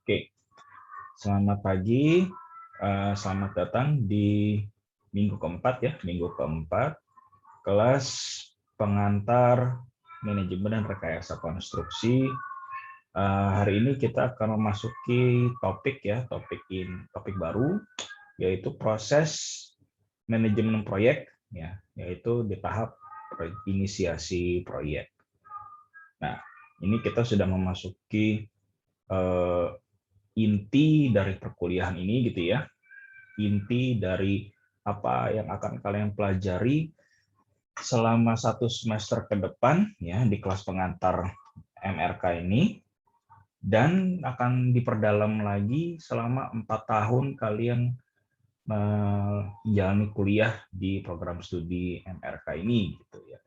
Oke, selamat pagi, selamat datang di minggu keempat ya, minggu keempat kelas pengantar manajemen dan rekayasa konstruksi. Hari ini kita akan memasuki topik ya, topik baru, yaitu proses manajemen proyek ya, yaitu di tahap inisiasi proyek. Nah, ini kita sudah memasuki inti dari perkuliahan ini gitu ya. Inti dari apa yang akan kalian pelajari selama 1 semester ke depan ya di kelas pengantar MRK ini, dan akan diperdalam lagi selama 4 tahun kalian menjalani kuliah di program studi MRK ini gitu ya.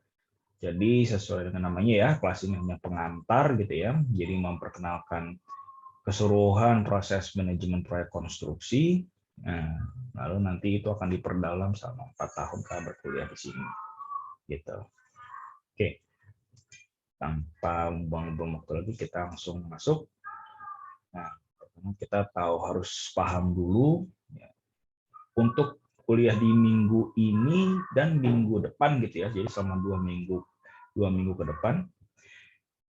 Jadi sesuai dengan namanya ya, kelas ini hanya pengantar gitu ya. Jadi memperkenalkan keseluruhan proses manajemen proyek konstruksi. Nah, lalu nanti itu akan diperdalam selama 4 tahun kalian berkuliah di sini. Gitu. Oke. Tanpa membuang-buang waktu lagi, kita langsung masuk. Nah, pertama kita tahu harus paham dulu ya, untuk kuliah di minggu ini dan minggu depan gitu ya. Jadi selama 2 minggu ke depan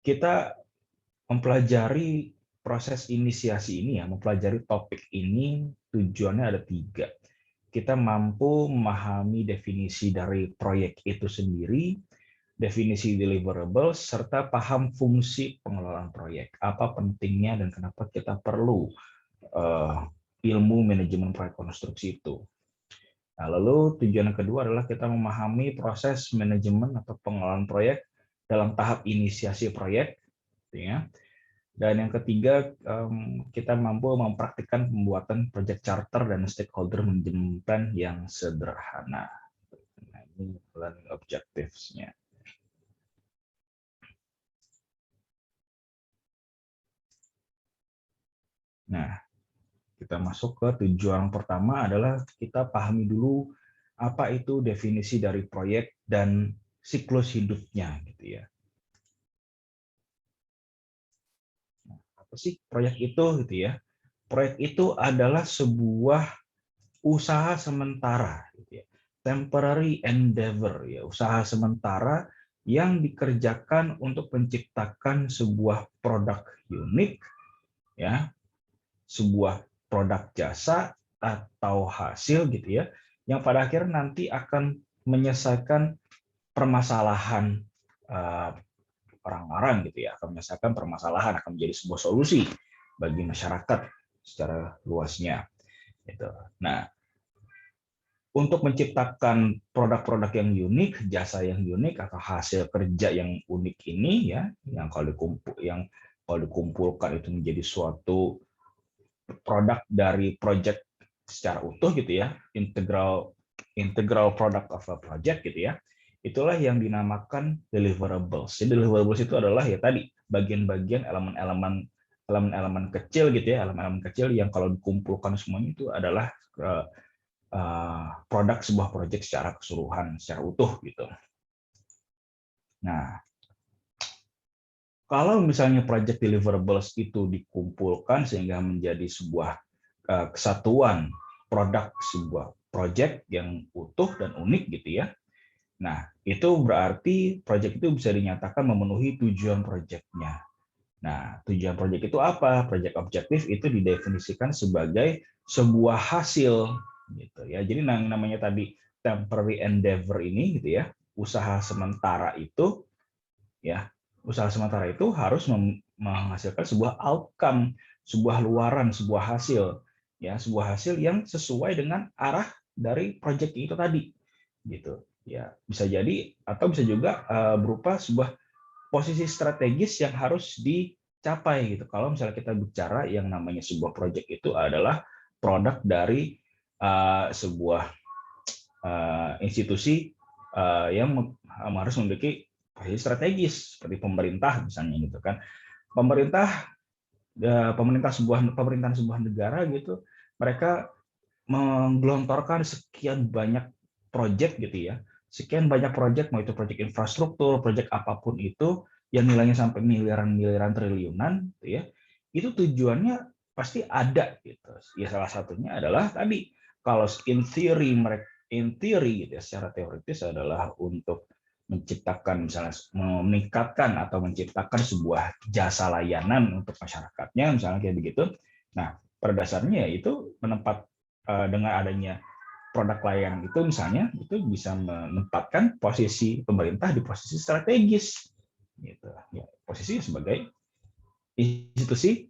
kita mempelajari proses inisiasi ini ya, mempelajari topik ini tujuannya ada 3. Kita mampu memahami definisi dari proyek itu sendiri, definisi deliverable, serta paham fungsi pengelolaan proyek. Apa pentingnya dan kenapa kita perlu ilmu manajemen proyek konstruksi itu. Nah, lalu tujuan yang kedua adalah kita memahami proses manajemen atau pengelolaan proyek dalam tahap inisiasi proyek, ya. Dan yang ketiga, kita mampu mempraktikkan pembuatan project charter dan stakeholder management plan yang sederhana. Nah, ini learning objectives-nya. Nah, kita masuk ke tujuan pertama adalah kita pahami dulu apa itu definisi dari proyek dan siklus hidupnya, gitu ya. Apa sih proyek itu gitu ya? Proyek itu adalah sebuah usaha sementara gitu ya. Temporary endeavor ya, usaha sementara yang dikerjakan untuk menciptakan sebuah produk unik ya, sebuah produk jasa atau hasil gitu ya, yang pada akhirnya nanti akan menyelesaikan permasalahan orang-orang gitu ya, akan menyelesaikan permasalahan, akan menjadi sebuah solusi bagi masyarakat secara luasnya. Gitu. Nah, untuk menciptakan produk-produk yang unik, jasa yang unik atau hasil kerja yang unik ini ya, yang kalau dikumpulkan itu menjadi suatu produk dari project secara utuh gitu ya, integral product of a project gitu ya. Itulah yang dinamakan deliverables. Jadi deliverables itu adalah ya tadi bagian-bagian elemen-elemen kecil gitu ya, elemen-elemen kecil yang kalau dikumpulkan semuanya itu adalah produk sebuah proyek secara keseluruhan, secara utuh gitu. Nah, kalau misalnya project deliverables itu dikumpulkan sehingga menjadi sebuah kesatuan produk sebuah proyek yang utuh dan unik gitu ya. Nah, itu berarti proyek itu bisa dinyatakan memenuhi tujuan proyeknya. Nah, tujuan proyek itu apa? Proyek objektif itu didefinisikan sebagai sebuah hasil gitu ya. Jadi namanya tadi temporary endeavor ini gitu ya, usaha sementara itu ya, usaha sementara itu harus menghasilkan sebuah outcome, sebuah luaran, sebuah hasil ya, sebuah hasil yang sesuai dengan arah dari proyek itu tadi gitu ya. Bisa jadi atau bisa juga berupa sebuah posisi strategis yang harus dicapai gitu. Kalau misalnya kita bicara yang namanya sebuah proyek itu adalah produk dari sebuah institusi yang harus memiliki posisi strategis seperti pemerintah misalnya gitu kan. Pemerintahan sebuah negara gitu, mereka menggelontorkan sekian banyak proyek gitu ya, sekian banyak proyek, mau itu proyek infrastruktur, proyek apapun itu yang nilainya sampai miliaran triliunan gitu ya, itu tujuannya pasti ada gitu. Ya salah satunya adalah tadi kalau in theory gitu ya, secara teoritis adalah untuk menciptakan misalnya meningkatkan atau menciptakan sebuah jasa layanan untuk masyarakatnya misalnya kayak begitu. Nah, pada dasarnya itu dengan adanya produk layanan itu misalnya itu bisa menempatkan posisi pemerintah di posisi strategis gitu ya, posisi sebagai institusi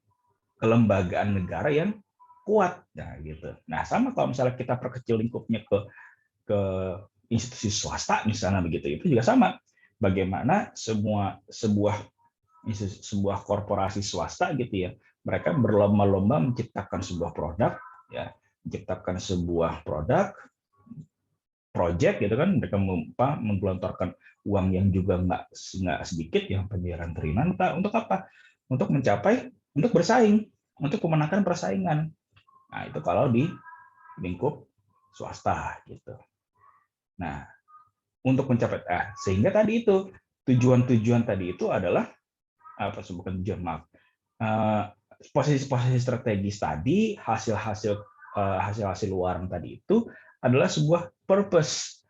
kelembagaan negara yang kuat. Nah, gitu. Nah, sama kalau misalnya kita perkecil lingkupnya ke institusi swasta misalnya begitu, itu juga sama. Bagaimana sebuah korporasi swasta gitu ya, mereka berlomba-lomba menciptakan sebuah produk, ya, menciptakan sebuah produk, project gitu kan, mereka menggelontorkan uang yang juga nggak sedikit ya, pembayaran triliunan untuk apa? Untuk bersaing, untuk memenangkan persaingan. Nah, itu kalau di lingkup swasta gitu. Nah, untuk mencapai sehingga tadi itu tujuan-tujuan tadi itu adalah apa, bukan tujuan, maaf. Posisi-posisi strategis tadi, hasil-hasil luaran tadi itu adalah sebuah purpose.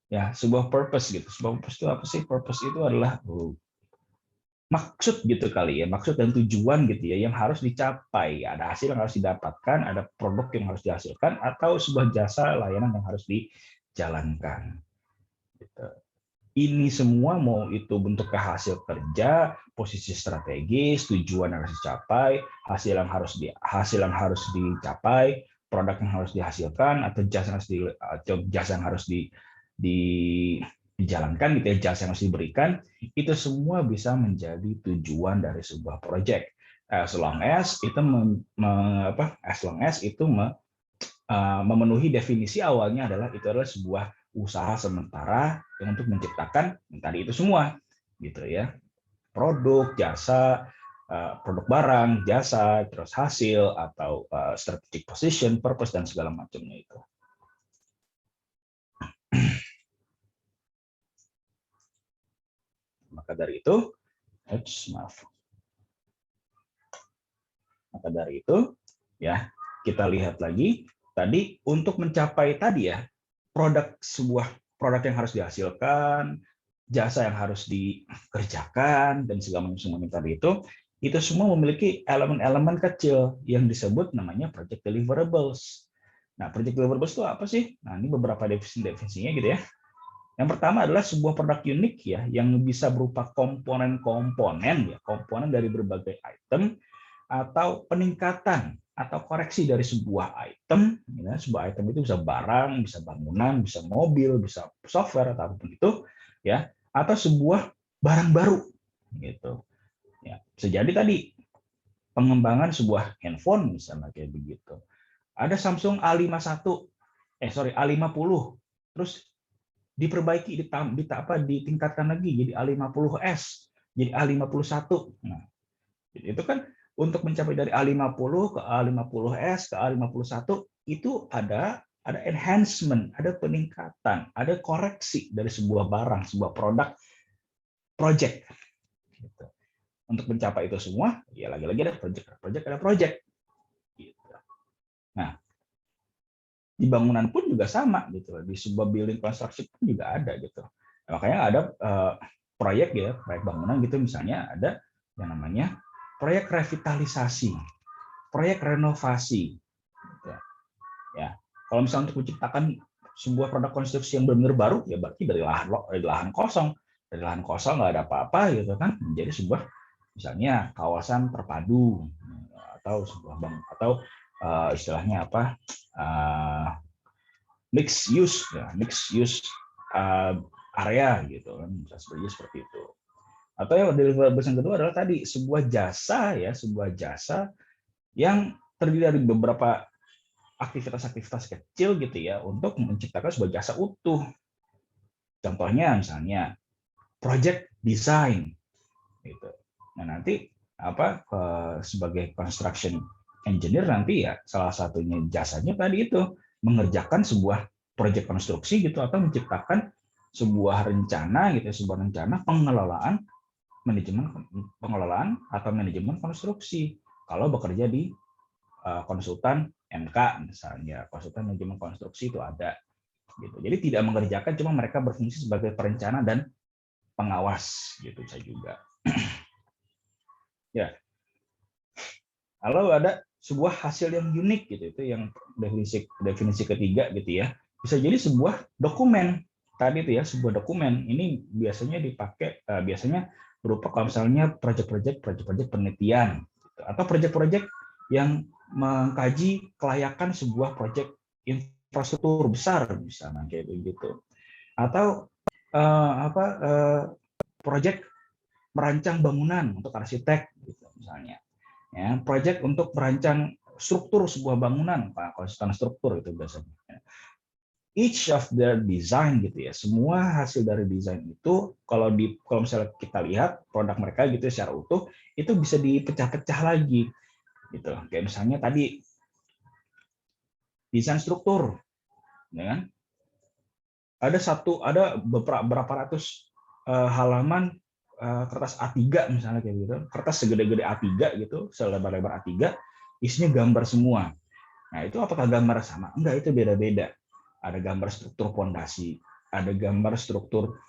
Ya, sebuah purpose gitu. Sebuah purpose itu apa sih? Purpose itu adalah maksud gitu kali ya, maksud dan tujuan gitu ya yang harus dicapai. Ada hasil yang harus didapatkan, ada produk yang harus dihasilkan, atau sebuah jasa layanan yang harus dijalankan. Gitu. Ini semua mau itu bentuknya hasil kerja, posisi strategis, tujuan yang harus dicapai, hasil yang harus dicapai, produk yang harus dihasilkan, atau jasa yang harus dijalankan gitu ya, jasa yang harus diberikan, itu semua bisa menjadi tujuan dari sebuah project. As long as itu memenuhi definisi awalnya adalah itu adalah sebuah usaha sementara yang untuk menciptakan tadi itu semua gitu ya, produk, jasa, produk barang, jasa, terus hasil atau strategic position, purpose dan segala macamnya itu. Maka dari itu, ya kita lihat lagi tadi untuk mencapai tadi ya sebuah produk yang harus dihasilkan, jasa yang harus dikerjakan dan segala macam tadi itu semua memiliki elemen-elemen kecil yang disebut namanya project deliverables. Nah, project deliverables itu apa sih? Nah, ini beberapa definisinya gitu ya. Yang pertama adalah sebuah produk unik ya yang bisa berupa komponen-komponen ya, komponen dari berbagai item atau peningkatan atau koreksi dari sebuah item. Ya, sebuah item itu bisa barang, bisa bangunan, bisa mobil, bisa software atau apapun itu ya, atau sebuah barang baru gitu. Ya, bisa jadi tadi pengembangan sebuah handphone misalnya kayak begitu. Ada Samsung A51, A50, terus diperbaiki, ditingkatkan lagi jadi A50s, jadi A51. Nah, itu kan untuk mencapai dari A50 ke A50s ke A51 itu ada enhancement, ada peningkatan, ada koreksi dari sebuah barang, sebuah produk, project. Gitu. Untuk mencapai itu semua, ya lagi-lagi ada project. Gitu. Nah, di bangunan pun juga sama gitu, di sebuah building construction pun juga ada gitu. Nah, makanya ada proyek bangunan gitu, misalnya ada yang namanya proyek revitalisasi, proyek renovasi. Gitu. Ya, kalau misalnya untuk menciptakan sebuah produk konstruksi yang benar-benar baru, ya berarti dari lahan kosong nggak ada apa-apa gitu kan, menjadi sebuah misalnya kawasan terpadu atau sebuah istilahnya apa, mixed use area gitu kan, seperti itu. Atau yang deliverables yang kedua adalah tadi sebuah jasa yang terdiri dari beberapa aktivitas-aktivitas kecil gitu ya untuk menciptakan sebuah jasa utuh. Contohnya misalnya project design gitu. Nah, nanti sebagai construction engineer nanti ya salah satunya jasanya tadi itu mengerjakan sebuah proyek konstruksi gitu atau menciptakan sebuah rencana manajemen pengelolaan atau manajemen konstruksi kalau bekerja di konsultan MK misalnya, konsultan manajemen konstruksi itu ada gitu. Jadi tidak mengerjakan, cuma mereka berfungsi sebagai perencana dan pengawas gitu bisa juga. Ya. Lalu ada sebuah hasil yang unik gitu, itu yang definisi ketiga gitu ya. Bisa jadi sebuah dokumen. Tadi itu ya, sebuah dokumen ini biasanya dipakai biasanya berupa kalau misalnya proyek-proyek penelitian gitu, atau proyek-proyek yang mengkaji kelayakan sebuah proyek infrastruktur besar misalnya kayak begitu. Atau proyek merancang bangunan untuk arsitek gitu misalnya. Ya, proyek untuk merancang struktur sebuah bangunan, Pak, konsultan struktur itu biasanya. Each of their design gitu ya, semua hasil dari desain itu kalau misalnya kita lihat produk mereka gitu secara utuh, itu bisa dipecah-pecah lagi gitu. Kayak misalnya tadi desain struktur, ya kan? Ada beberapa ratus halaman kertas A3 misalnya kayak gitu, kertas segede-gede A3 gitu, selebar-lebar A3, isinya gambar semua. Nah, itu apakah gambar sama? Enggak, itu beda-beda. Ada gambar struktur fondasi, ada gambar struktur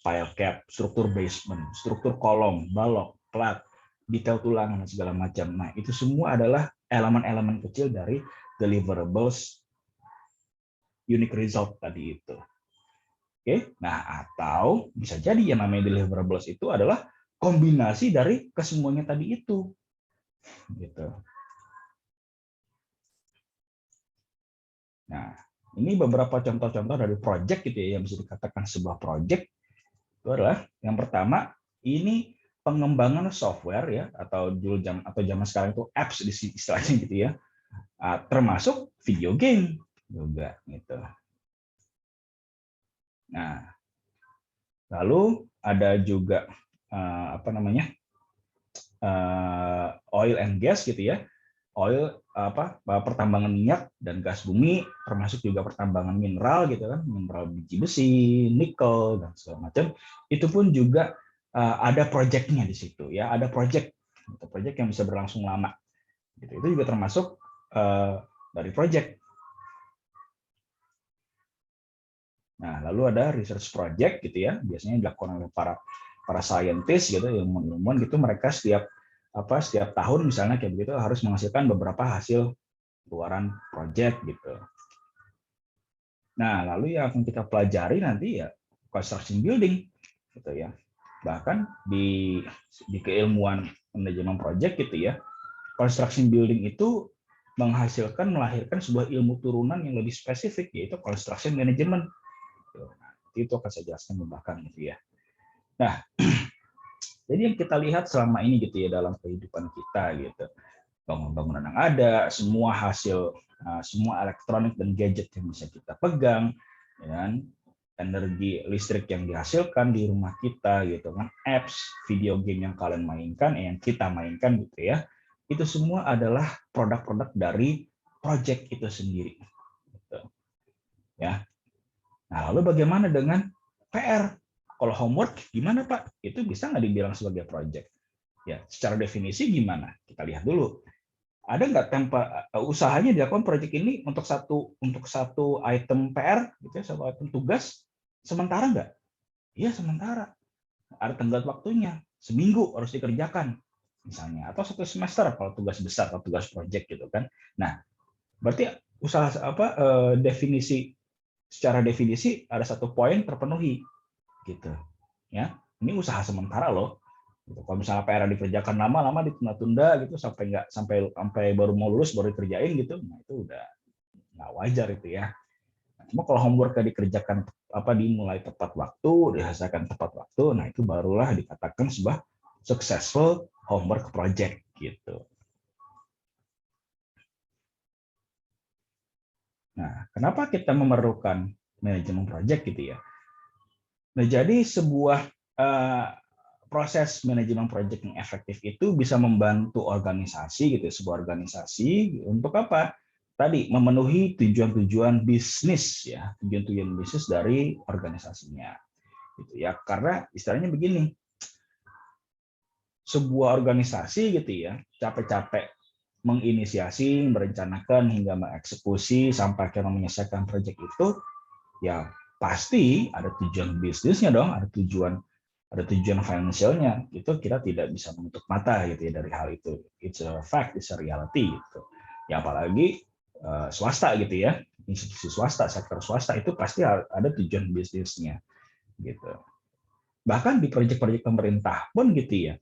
pile cap, struktur basement, struktur kolom, balok, plat, detail tulangan dan segala macam. Nah, itu semua adalah elemen-elemen kecil dari deliverables unique result tadi itu. Oke, nah atau bisa jadi yang namanya deliverables itu adalah kombinasi dari kesemuanya tadi itu, gitu. Nah, ini beberapa contoh-contoh dari project gitu ya, yang bisa dikatakan sebuah project. Itu adalah yang pertama, ini pengembangan software ya, atau zaman sekarang itu apps di istilahnya gitu ya, termasuk video game juga gitu. Nah, lalu ada juga oil and gas gitu ya, pertambangan minyak dan gas bumi, termasuk juga pertambangan mineral gitu kan, mineral biji besi, nikel dan segala macam. Itu pun juga ada proyeknya di situ ya, ada proyek yang bisa berlangsung lama. Gitu. Itu juga termasuk dari proyek. Nah, lalu ada research project gitu ya, biasanya dilakukan oleh para scientist gitu, ilmuwan gitu, mereka setiap tahun misalnya kayak begitu harus menghasilkan beberapa hasil keluaran project gitu. Nah, lalu yang akan kita pelajari nanti ya construction building gitu ya. Bahkan di keilmuan manajemen project gitu ya, construction building itu melahirkan sebuah ilmu turunan yang lebih spesifik, yaitu construction management. Nah, itu akan saya jelaskan bahkan gitu ya. Nah, jadi yang kita lihat selama ini gitu ya dalam kehidupan kita gitu, bangunan yang ada, semua hasil, semua elektronik dan gadget yang bisa kita pegang, dan energi listrik yang dihasilkan di rumah kita gitu kan, apps, video game yang kalian mainkan, yang kita mainkan gitu ya, itu semua adalah produk-produk dari project itu sendiri. Gitu. Ya. Nah, lalu bagaimana dengan PR? Kalau homework gimana Pak? Itu bisa nggak dibilang sebagai project? Ya, secara definisi gimana? Kita lihat dulu. Ada nggak usahanya dilakukan proyek ini untuk satu item PR, gitu ya, satu item tugas sementara nggak? Iya sementara. Ada tenggat waktunya, seminggu harus dikerjakan misalnya, atau satu semester kalau tugas besar atau tugas proyek gitu kan. Nah, berarti usaha secara definisi ada satu poin terpenuhi gitu ya. Ini usaha sementara loh. Kalau misalnya PR dikerjakan lama-lama ditunda-tunda gitu sampai baru mau lulus baru dikerjain gitu, nah itu udah nggak wajar itu ya. Cuma kalau homework dikerjakan dimulai tepat waktu, dihasilkan tepat waktu, nah itu barulah dikatakan sebuah successful homework project gitu. Nah, kenapa kita memerlukan manajemen project gitu ya? Nah, jadi sebuah proses manajemen project yang efektif itu bisa membantu organisasi gitu, sebuah organisasi untuk apa? Tadi memenuhi tujuan-tujuan bisnis ya, tujuan-tujuan bisnis dari organisasinya. Gitu ya. Karena istilahnya begini, sebuah organisasi gitu ya, capek-capek menginisiasi, merencanakan hingga mengeksekusi sampai akhirnya menyelesaikan proyek itu, ya pasti ada tujuan bisnisnya dong, ada tujuan finansialnya. Itu kita tidak bisa menutup mata gitu ya dari hal itu. It's a fact, it's a reality gitu. Ya apalagi swasta gitu ya, institusi swasta, sektor swasta itu pasti ada tujuan bisnisnya gitu. Bahkan di proyek-proyek pemerintah pun gitu ya,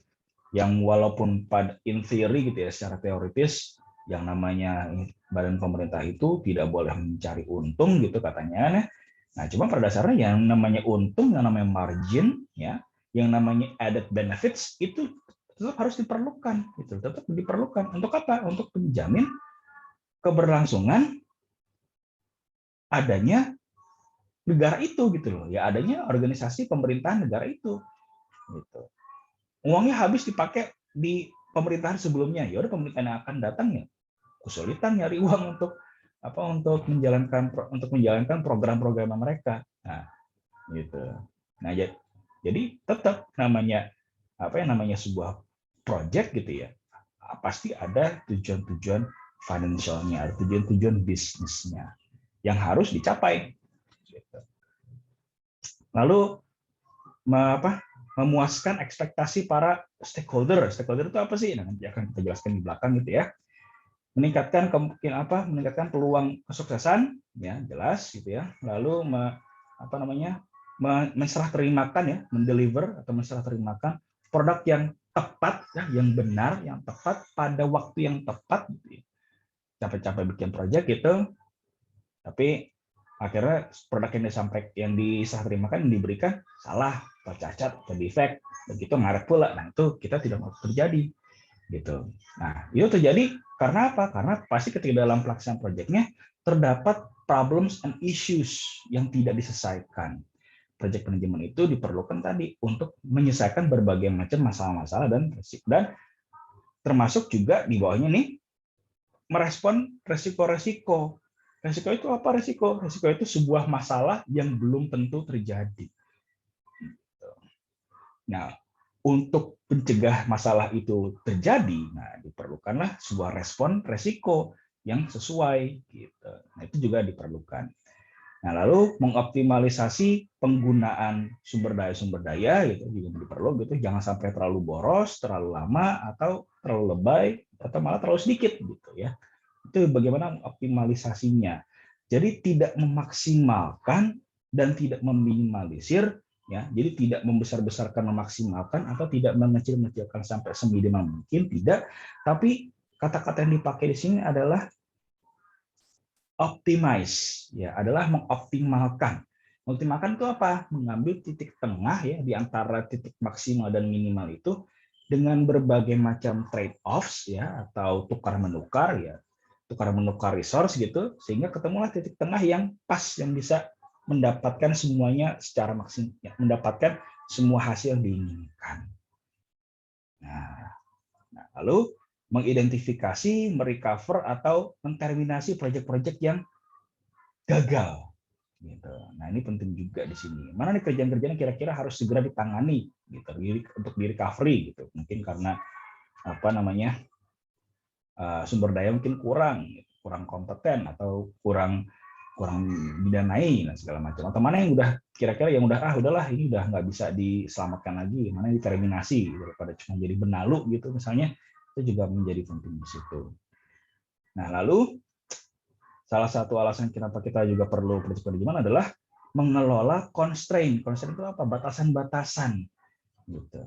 yang walaupun pada in theory gitu ya, secara teoritis yang namanya badan pemerintah itu tidak boleh mencari untung gitu katanya. Nah, cuma pada dasarnya yang namanya untung, yang namanya margin ya, yang namanya added benefits itu tetap harus diperlukan gitu, tetap diperlukan. Untuk apa? Untuk menjamin keberlangsungan adanya negara itu gitu loh. Ya adanya organisasi pemerintahan negara itu gitu. Uangnya habis dipakai di pemerintahan sebelumnya, ya udah pemerintahan yang akan datang ya kesulitan nyari uang untuk menjalankan program-program mereka. Nah, gitu. Nah, jadi tetap namanya sebuah project gitu ya. Pasti ada tujuan-tujuan financialnya, ada tujuan-tujuan bisnisnya yang harus dicapai. Gitu. Lalu memuaskan ekspektasi para stakeholder. Stakeholder itu apa sih? Nah, nanti akan kita jelaskan di belakang gitu ya. Meningkatkan peluang kesuksesan, ya jelas gitu ya. Lalu menserah terimakan ya, mendeliver atau menserah terimakan produk yang tepat ya, yang benar, yang tepat pada waktu yang tepat gitu ya. Capek-capek bikin proyek gitu, tapi akhirnya produk yang diserah terimakan, yang diberikan salah atau cacat atau defect, begitu ngaret pula. Nah, itu kita tidak mau terjadi gitu. Nah, itu terjadi karena apa? Karena pasti ketika dalam pelaksanaan proyeknya terdapat problems and issues yang tidak diselesaikan. Project manajemen itu diperlukan tadi untuk menyelesaikan berbagai macam masalah-masalah dan termasuk juga di bawahnya nih merespon resiko-resiko. Resiko itu apa resiko? Resiko itu sebuah masalah yang belum tentu terjadi. Nah, untuk mencegah masalah itu terjadi, nah diperlukanlah sebuah respon resiko yang sesuai gitu. Nah, itu juga diperlukan. Nah, lalu mengoptimalisasi penggunaan sumber daya gitu juga diperlu gitu. Jangan sampai terlalu boros, terlalu lama atau terlalu lebay atau malah terlalu sedikit gitu ya. Itu bagaimana optimalisasinya. Jadi tidak memaksimalkan dan tidak meminimalisir ya. Jadi tidak membesar-besarkan memaksimalkan atau tidak mengecil-ngecilkan sampai seminimal mungkin, tidak. Tapi kata-kata yang dipakai di sini adalah optimize ya, adalah mengoptimalkan. Mengoptimalkan itu apa? Mengambil titik tengah ya di antara titik maksimal dan minimal itu dengan berbagai macam trade-offs ya atau tukar menukar ya. Tukar menukar resource gitu sehingga ketemulah titik tengah yang pas yang bisa mendapatkan semuanya secara maksimal, ya, mendapatkan semua hasil yang diinginkan. Nah, lalu mengidentifikasi, merecover atau menterminasi proyek-proyek yang gagal. Gitu. Nah, ini penting juga di sini. Mana nih kerjaan-kerjaan yang kira-kira harus segera ditangani gitu untuk di recovery gitu. Mungkin karena sumber daya mungkin kurang kompeten atau kurang didanai dan segala macam. Atau mana yang udah kira-kira yang udahlah ini udah nggak bisa diselamatkan lagi, mana yang diterminasi daripada cuma jadi benalu gitu misalnya, itu juga menjadi penting di situ. Nah, lalu salah satu alasan kenapa kita juga perlu project management adalah mengelola constraint. Constraint itu apa? Batasan-batasan gitu.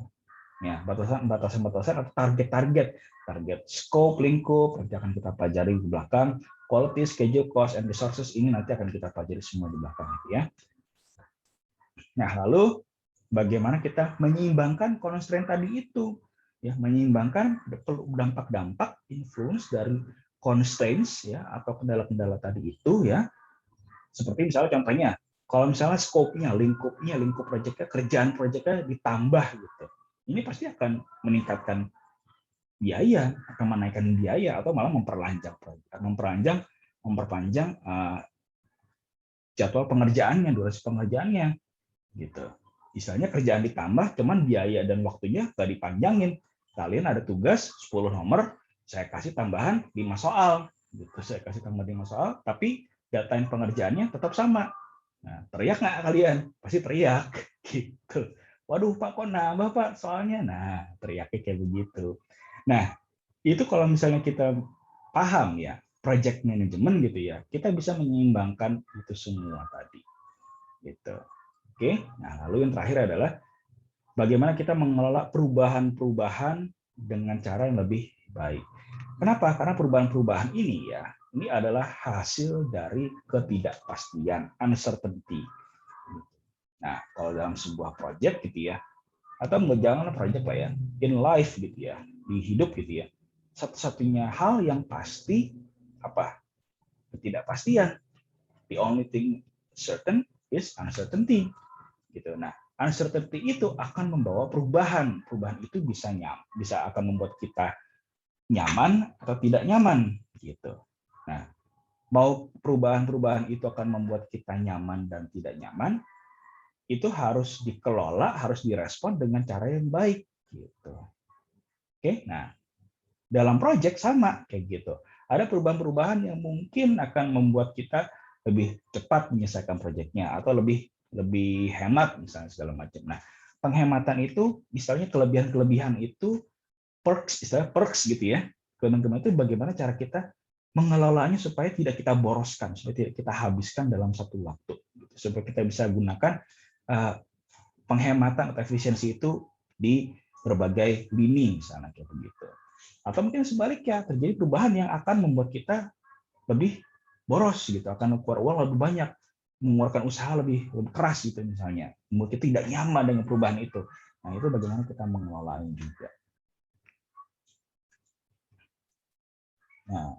Ya, batasan-batasan atau target scope, lingkup nanti akan kita pelajari di belakang. Quality, schedule, cost, and resources ini nanti akan kita pelajari semua di belakang ya. Nah, lalu bagaimana kita menyeimbangkan constraint tadi itu? Ya, menyeimbangkan dampak-dampak influence dari constraints ya atau kendala-kendala tadi itu ya. Seperti misalnya contohnya, kalau misalnya scope-nya, lingkup proyeknya, kerjaan proyeknya ditambah gitu. Ini pasti akan meningkatkan biaya, akan menaikkan biaya atau malah memperpanjang jadwal pengerjaannya, durasi pengerjaannya gitu. Istilahnya kerjaan ditambah, cuman biaya dan waktunya nggak dipanjangin. Kalian ada tugas 10 nomor, saya kasih tambahan 5 soal, gitu. Saya kasih tambahan 5 soal, tapi deadline pengerjaannya tetap sama. Nah, teriak nggak kalian? Pasti teriak, gitu. Waduh Pak, kok nambah Pak soalnya? Nah, teriaknya kayak begitu. Nah, itu kalau misalnya kita paham ya, project management gitu ya, kita bisa menyeimbangkan itu semua tadi. Gitu. Oke, nah lalu yang terakhir adalah bagaimana kita mengelola perubahan-perubahan dengan cara yang lebih baik. Kenapa? Karena perubahan-perubahan ini ya, ini adalah hasil dari ketidakpastian, uncertainty. Nah, kalau dalam sebuah project gitu ya, atau janganlah project lah ya, in life gitu ya, di hidup gitu ya, satu-satunya hal yang pasti apa? Ketidakpastian. The only thing certain is uncertainty. Gitu. Nah, uncertainty itu akan membawa perubahan. Perubahan itu bisa akan membuat kita nyaman atau tidak nyaman gitu. Nah, mau perubahan-perubahan itu akan membuat kita nyaman dan tidak nyaman, itu harus dikelola, harus direspon dengan cara yang baik gitu. Oke, nah dalam project sama kayak gitu. Ada perubahan-perubahan yang mungkin akan membuat kita lebih cepat menyelesaikan proyeknya atau lebih hemat misalnya segala macam. Nah, penghematan itu misalnya kelebihan-kelebihan itu perks, istilah perks gitu ya. Teman-teman itu bagaimana cara kita mengelolanya supaya tidak kita boroskan, supaya tidak kita habiskan dalam satu waktu, gitu. Supaya kita bisa gunakan penghematan atau efisiensi itu di berbagai lini misalnya kayak begitu. Atau mungkin sebaliknya terjadi perubahan yang akan membuat kita lebih boros gitu, akan keluar uang lebih banyak, mengeluarkan usaha lebih keras gitu misalnya, membuat kita tidak nyaman dengan perubahan itu. Nah, itu bagaimana kita mengelolanya juga. Nah,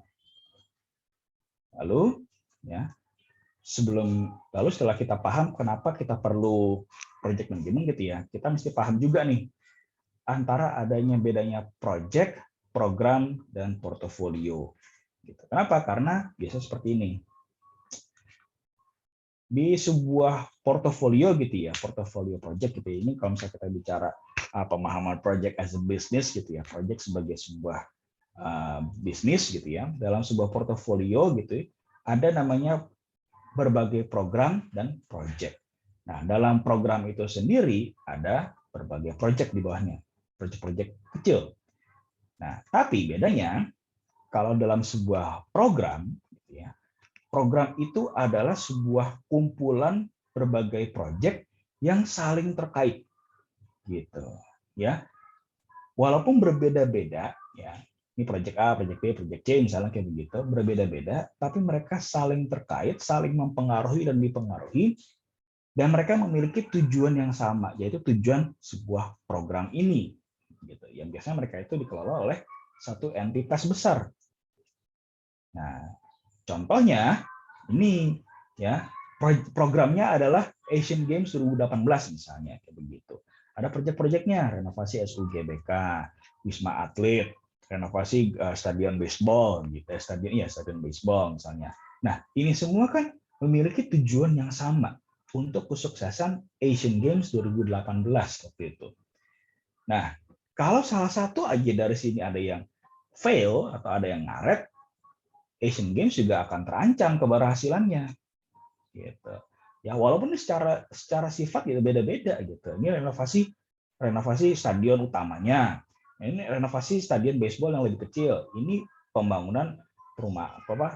lalu ya, setelah kita paham kenapa kita perlu project management gitu ya, kita mesti paham juga nih antara bedanya project, program, dan portofolio. Gitu. Kenapa? Karena biasa seperti ini. Di sebuah portofolio gitu ya, portofolio project gitu ya, ini kalau misalnya kita bicara pemahaman project as a business gitu ya, project sebagai sebuah bisnis gitu ya, dalam sebuah portofolio gitu ada namanya berbagai program dan project. Nah, dalam program itu sendiri ada berbagai project di bawahnya, project-project kecil. Nah, tapi bedanya kalau dalam sebuah program gitu ya, program itu adalah sebuah kumpulan berbagai proyek yang saling terkait, gitu, ya. Walaupun berbeda-beda, ya. Ini proyek A, proyek B, proyek C, misalnya kayak begitu, berbeda-beda, tapi mereka saling terkait, saling mempengaruhi dan dipengaruhi, dan mereka memiliki tujuan yang sama, yaitu tujuan sebuah program ini, gitu. Yang biasanya mereka itu dikelola oleh satu entitas besar. Nah, contohnya ini ya, programnya adalah Asian Games 2018 misalnya kayak begitu. Ada proyek-proyeknya, renovasi SUGBK, Wisma Atlet, renovasi stadion baseball gitu, stadion baseball misalnya. Nah, ini semua kan memiliki tujuan yang sama untuk kesuksesan Asian Games 2018 waktu itu. Nah, kalau salah satu aja dari sini ada yang fail atau ada yang ngaret, Asian Games juga akan terancam keberhasilannya, gitu. Ya walaupun secara sifat gitu beda-beda gitu. Ini renovasi stadion utamanya, ini renovasi stadion baseball yang lebih kecil, ini pembangunan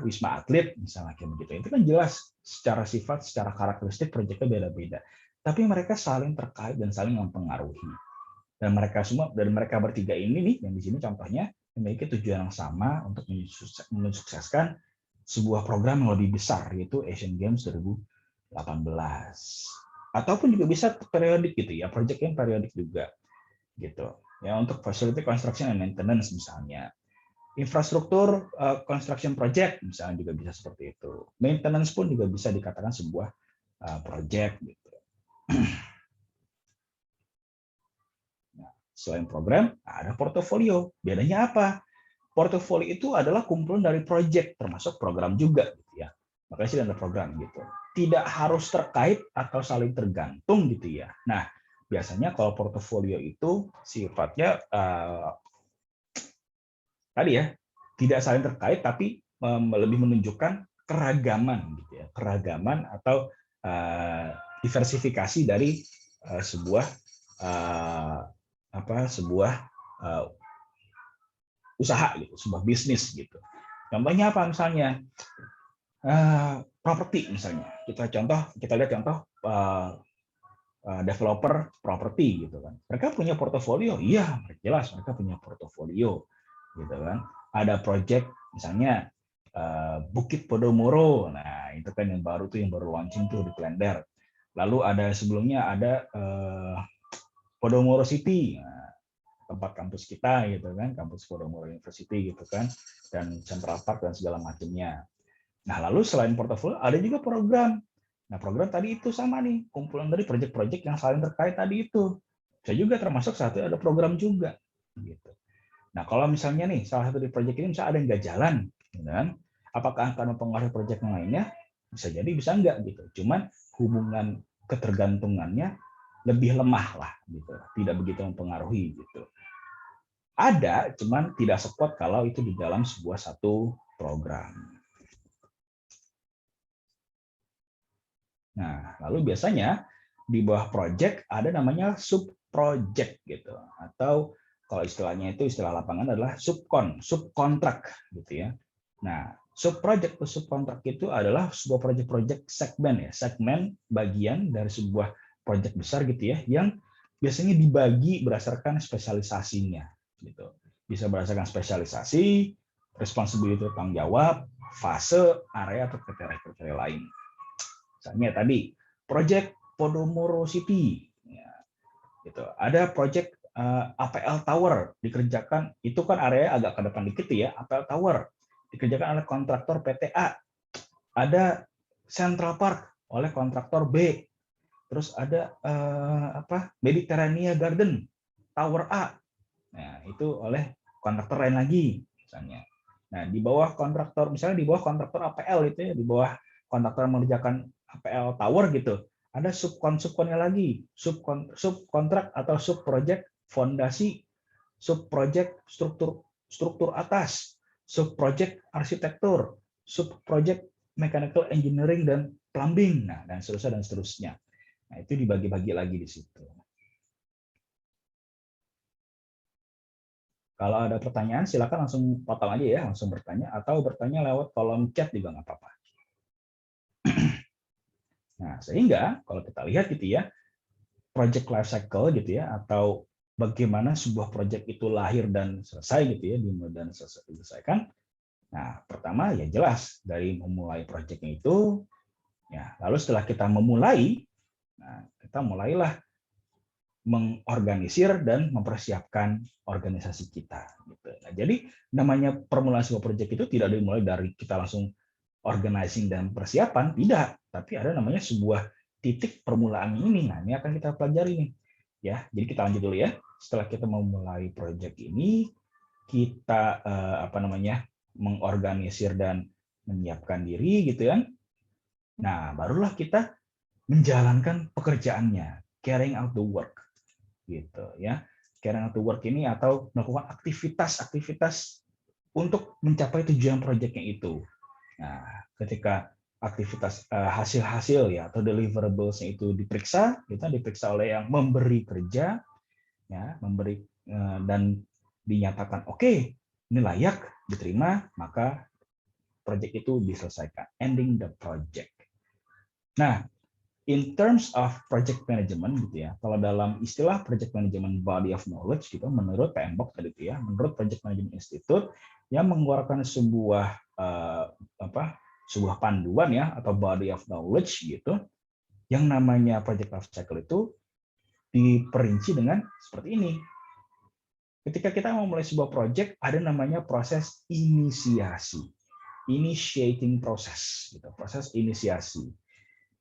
Wisma Atlet misalnya kayak begitu. Itu kan jelas secara sifat, secara karakteristik proyeknya beda-beda. Tapi mereka saling terkait dan saling mempengaruhi. Dan mereka bertiga ini nih yang di sini contohnya memiliki tujuan yang sama untuk mensukseskan sebuah program yang lebih besar yaitu Asian Games 2018. Ataupun juga bisa periodik gitu ya, project yang periodik juga gitu. Ya untuk facility construction and maintenance misalnya. Infrastruktur construction project misalnya juga bisa seperti itu. Maintenance pun juga bisa dikatakan sebuah project gitu. Selain program, ada portofolio. Bedanya apa? Portofolio itu adalah kumpulan dari proyek, termasuk program juga, gitu ya. Makanya sih ada program gitu. Tidak harus terkait atau saling tergantung gitu ya. Nah, biasanya kalau portofolio itu sifatnya tadi ya tidak saling terkait, tapi lebih menunjukkan keragaman, gitu ya, keragaman atau diversifikasi dari sebuah sebuah usaha, gitu, sebuah bisnis, gitu. Contohnya apa misalnya? Properti misalnya. Kita lihat contoh developer properti, gitu kan. Mereka punya portofolio, iya, jelas mereka punya portofolio, gitu kan. Ada project misalnya Bukit Podomoro, nah itu kan yang baru launching tuh di Klender. Lalu ada sebelumnya ada Podomoro City, nah, tempat kampus kita, gitu kan, kampus Podomoro University, gitu kan, dan Central Park dan segala macamnya. Nah, lalu selain portofolio ada juga program. Nah, program tadi itu sama nih, kumpulan dari proyek-proyek yang saling terkait tadi itu. Saya juga termasuk satu ada program juga, gitu. Nah, kalau misalnya nih salah satu di proyek ini misalnya ada yang nggak jalan, kan? Apakah akan mempengaruhi proyek yang lainnya? Bisa jadi, bisa enggak, gitu. Cuman hubungan ketergantungannya lebih lemah lah, gitu. Tidak begitu mempengaruhi, gitu. Ada, cuman tidak sekuat kalau itu di dalam sebuah satu program. Nah, lalu biasanya di bawah project ada namanya sub-project, gitu. Atau kalau istilahnya itu, istilah lapangan adalah subkontrak, gitu ya. Nah, sub-project atau subkontrak itu adalah sebuah project-project segmen, ya, segmen bagian dari sebuah project besar, gitu ya, yang biasanya dibagi berdasarkan spesialisasinya, gitu. Bisa berdasarkan spesialisasi, responsibility tanggung jawab, fase, area atau kriteria-kriteria lain. Misalnya tadi project Podomoro City, ya, gitu. Ada project APL Tower dikerjakan, itu kan area agak ke depan dikit ya, APL Tower dikerjakan oleh kontraktor PTA. Ada Central Park oleh kontraktor B. Terus ada Mediterranean Garden Tower A. Nah, itu oleh kontraktor lain lagi misalnya. Nah, di bawah kontraktor, misalnya di bawah kontraktor APL itu ya, di bawah kontraktor yang mengerjakan APL Tower gitu, ada subkonnya lagi, subkontrak atau subproject fondasi, subproject struktur atas, subproject arsitektur, subproject mechanical engineering dan plumbing, nah, dan seterusnya. Nah, itu dibagi-bagi lagi di situ. Kalau ada pertanyaan, silakan langsung potong aja ya, langsung bertanya, atau bertanya lewat kolom chat juga nggak apa-apa. Nah, sehingga kalau kita lihat gitu ya, project life cycle gitu ya, atau bagaimana sebuah project itu lahir dan selesai gitu ya, dimulai dan diselesaikan. Nah, pertama ya jelas dari memulai projectnya itu, ya lalu setelah kita memulai, nah kita mulailah mengorganisir dan mempersiapkan organisasi kita. Gitu. Nah, jadi namanya permulaan sebuah proyek itu tidak dimulai dari kita langsung organizing dan persiapan, tidak. Tapi ada namanya sebuah titik permulaan ini. Nah, ini akan kita pelajari nih. Ya, jadi kita lanjut dulu ya. Setelah kita memulai proyek ini, kita mengorganisir dan menyiapkan diri gitu kan. Nah, barulah kita menjalankan pekerjaannya, carrying out the work. Gitu ya, carrying out the work ini atau melakukan aktivitas-aktivitas untuk mencapai tujuan proyeknya itu. Nah, ketika aktivitas hasil-hasil ya atau deliverables-nya itu diperiksa, kita diperiksa oleh yang memberi kerja, ya, dan dinyatakan oke, ini layak diterima, maka proyek itu diselesaikan, ending the project. Nah, in terms of project management gitu ya, kalau dalam istilah project management body of knowledge gitu, menurut PMBOK tadi itu ya, menurut Project Management Institute yang mengeluarkan sebuah sebuah panduan ya atau body of knowledge gitu, yang namanya project life cycle itu diperinci dengan seperti ini. Ketika kita memulai sebuah project, ada namanya proses inisiasi, initiating process, gitu, proses inisiasi.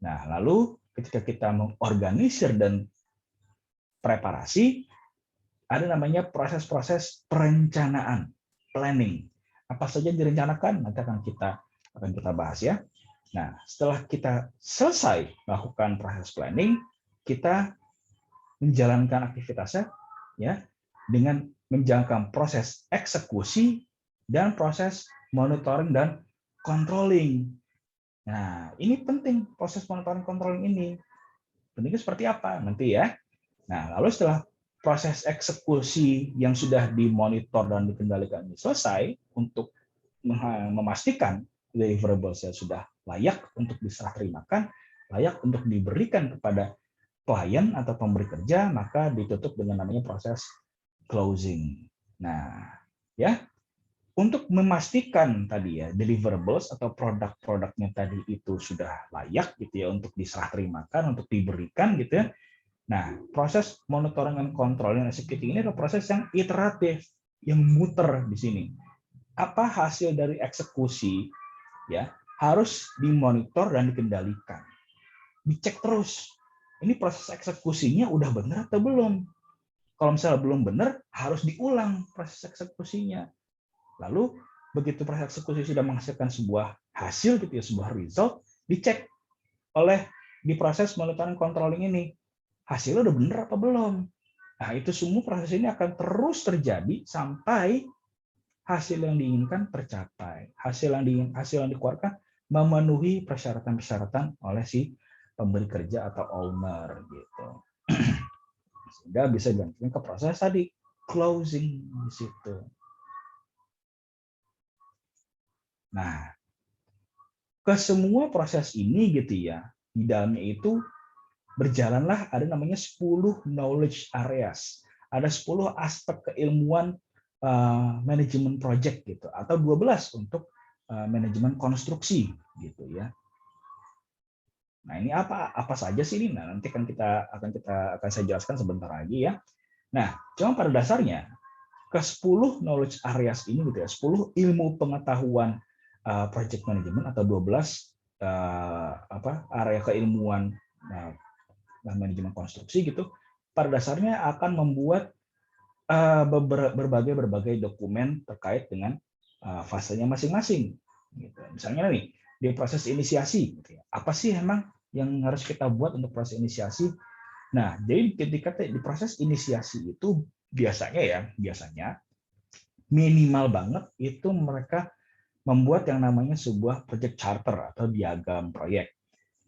Nah, lalu ketika kita mengorganisir dan preparasi, ada namanya proses-proses perencanaan, planning. Apa saja direncanakan, nanti akan kita bahas ya. Nah, setelah kita selesai melakukan proses planning, kita menjalankan aktivitasnya ya dengan menjalankan proses eksekusi dan proses monitoring dan controlling. Nah, ini penting proses monitoring controlling ini. Pentingnya seperti apa nanti ya. Nah, lalu setelah proses eksekusi yang sudah dimonitor dan dikendalikan ini selesai untuk memastikan deliverables sudah layak untuk diserah terimakan, layak untuk diberikan kepada klien atau pemberi kerja, maka ditutup dengan namanya proses closing. Nah, ya, untuk memastikan tadi ya deliverables atau produk-produknya tadi itu sudah layak gitu ya untuk diserah terimakan, untuk diberikan gitu ya. Nah, proses monitoring dan control yang executing ini adalah proses yang iteratif, yang muter di sini. Apa hasil dari eksekusi ya harus dimonitor dan dikendalikan. Dicek terus. Ini proses eksekusinya udah benar atau belum? Kalau misalnya belum benar, harus diulang proses eksekusinya. Lalu begitu proses eksekusi sudah menghasilkan sebuah hasil gitu ya, sebuah result, dicek oleh di proses monitoring controlling ini. Hasilnya udah benar apa belum? Nah, itu semua proses ini akan terus terjadi sampai hasil yang diinginkan tercapai. Hasil yang dikeluarkan memenuhi persyaratan-persyaratan oleh si pemberi kerja atau owner gitu. Sehingga bisa dilanjutkan ke proses tadi closing di situ. Nah, ke semua proses ini gitu ya, di dalamnya itu berjalanlah ada namanya 10 knowledge areas. Ada 10 aspek keilmuan manajemen project gitu, atau 12 untuk manajemen konstruksi gitu ya. Nah, ini apa saja sih ini? Nah, nanti akan saya jelaskan sebentar lagi ya. Nah, cuma pada dasarnya ke 10 knowledge areas ini gitu ya, 10 ilmu pengetahuan project management atau 12 area keilmuan manajemen konstruksi gitu, pada dasarnya akan membuat berbagai dokumen terkait dengan fasenya masing-masing. Gitu. Misalnya nih di proses inisiasi, gitu ya. Apa sih emang yang harus kita buat untuk proses inisiasi? Nah, jadi ketika di proses inisiasi itu biasanya minimal banget itu mereka membuat yang namanya sebuah project charter atau diagram proyek.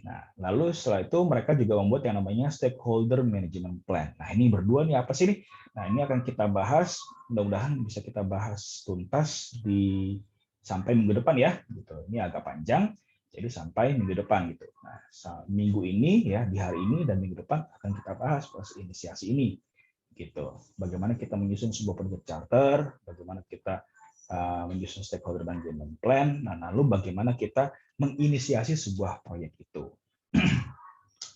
Nah, lalu setelah itu mereka juga membuat yang namanya stakeholder management plan. Nah, ini berdua nih apa sih nih? Nah, ini akan kita bahas, mudah-mudahan bisa kita bahas tuntas sampai minggu depan ya. Gitu. Ini agak panjang, jadi sampai minggu depan gitu. Nah, minggu ini ya di hari ini dan minggu depan akan kita bahas proses inisiasi ini. Gitu. Bagaimana kita menyusun sebuah project charter, bagaimana kita menyusun stakeholder management plan, nah lalu bagaimana kita menginisiasi sebuah proyek itu.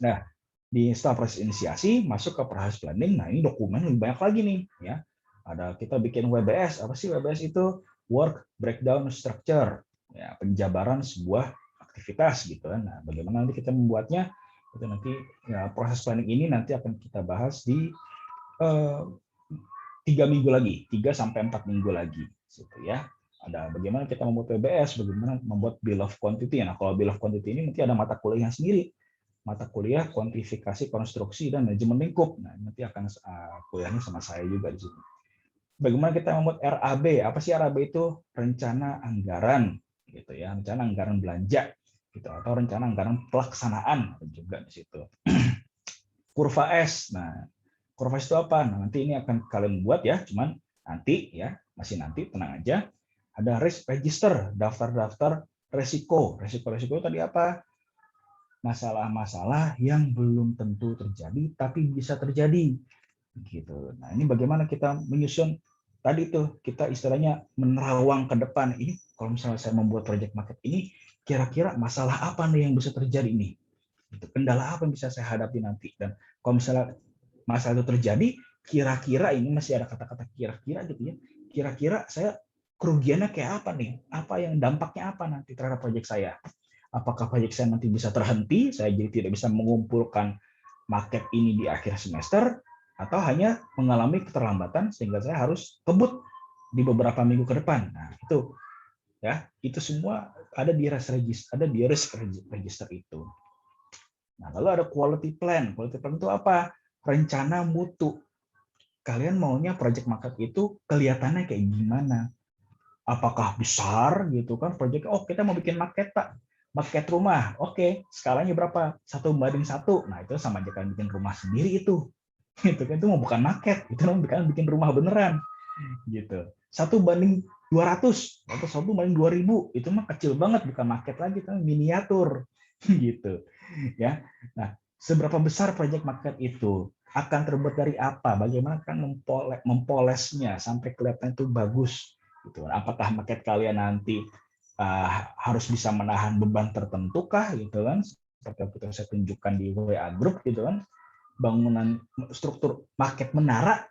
Nah, setelah proses inisiasi masuk ke proses planning. Nah, ini dokumen lebih banyak lagi nih ya. Ada kita bikin WBS. Apa sih WBS itu? Work Breakdown Structure. Ya, penjabaran sebuah aktivitas gitu kan. Nah, bagaimana nanti kita membuatnya? Itu nanti ya, proses planning ini nanti akan kita bahas di 3 minggu lagi, 3 sampai 4 minggu lagi gitu ya. Ada bagaimana kita membuat WBS, bagaimana membuat bill of quantity. Nah, kalau bill of quantity ini nanti ada mata kuliah sendiri. Mata kuliah kuantifikasi konstruksi dan manajemen lingkup. Nah, nanti akan kuliahnya sama saya juga di sini. Bagaimana kita membuat RAB? Apa sih RAB itu? Rencana anggaran gitu ya, rencana anggaran belanja gitu, atau rencana anggaran pelaksanaan juga di situ. Kurva S. Nah, kurva S itu apa? Nah, nanti ini akan kalian buat ya, cuman nanti ya, masih nanti, tenang aja. Ada risk register, daftar-daftar resiko. Resiko-resiko tadi apa? Masalah-masalah yang belum tentu terjadi tapi bisa terjadi gitu. Nah, ini bagaimana kita menyusun tadi itu, kita istilahnya menerawang ke depan. Ini kalau misalnya saya membuat project market ini, kira-kira masalah apa nih yang bisa terjadi nih? Itu kendala apa yang bisa saya hadapi nanti? Dan kalau misalnya masalah itu terjadi, kira-kira ini masih ada kata-kata kira-kira gitu ya. Kira-kira saya kerugiannya kayak apa nih? Apa yang dampaknya apa nanti terhadap proyek saya? Apakah proyek saya nanti bisa terhenti, saya jadi tidak bisa mengumpulkan market ini di akhir semester, atau hanya mengalami keterlambatan sehingga saya harus kebut di beberapa minggu ke depan. Nah, itu ya, itu semua ada di risk register itu. Nah, lalu ada quality plan. Quality plan itu apa? Rencana mutu. Kalian maunya project market itu kelihatannya kayak gimana? apakah besar gitu kan proyek, oh kita mau bikin maket Pak, maket rumah, oke, skalanya berapa, 1:1, nah itu sama aja kan bikin rumah sendiri itu gitu kan, itu mau bukan maket, itu namanya bikin rumah beneran gitu. 1:200 atau 1:2000 itu mah kecil banget, bukan maket lagi, kan miniatur gitu ya. Nah, seberapa besar proyek maket itu, akan terbuat dari apa, bagaimana kan mempolesnya sampai kelihatan itu bagus gitu. Apakah maket kalian nanti harus bisa menahan beban tertentu kah gitu kan, seperti yang saya tunjukkan di WA group gitu kan, bangunan struktur maket menara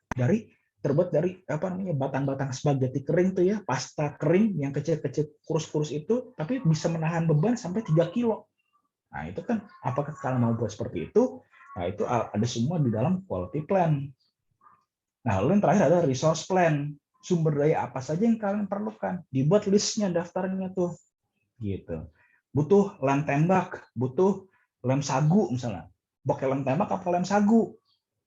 terbuat dari apa namanya, batang-batang spaghetti kering tuh ya, pasta kering yang kecil-kecil kurus-kurus itu, tapi bisa menahan beban sampai 3 kilo. Nah, itu kan apakah kalian mau buat seperti itu? Nah, itu ada semua di dalam quality plan. Nah, lalu yang terakhir ada resource plan. Sumber daya apa saja yang kalian perlukan? Dibuat listnya, daftarnya tuh. Gitu. Butuh lem tembak, butuh lem sagu misalnya. Pakai lem tembak apa lem sagu?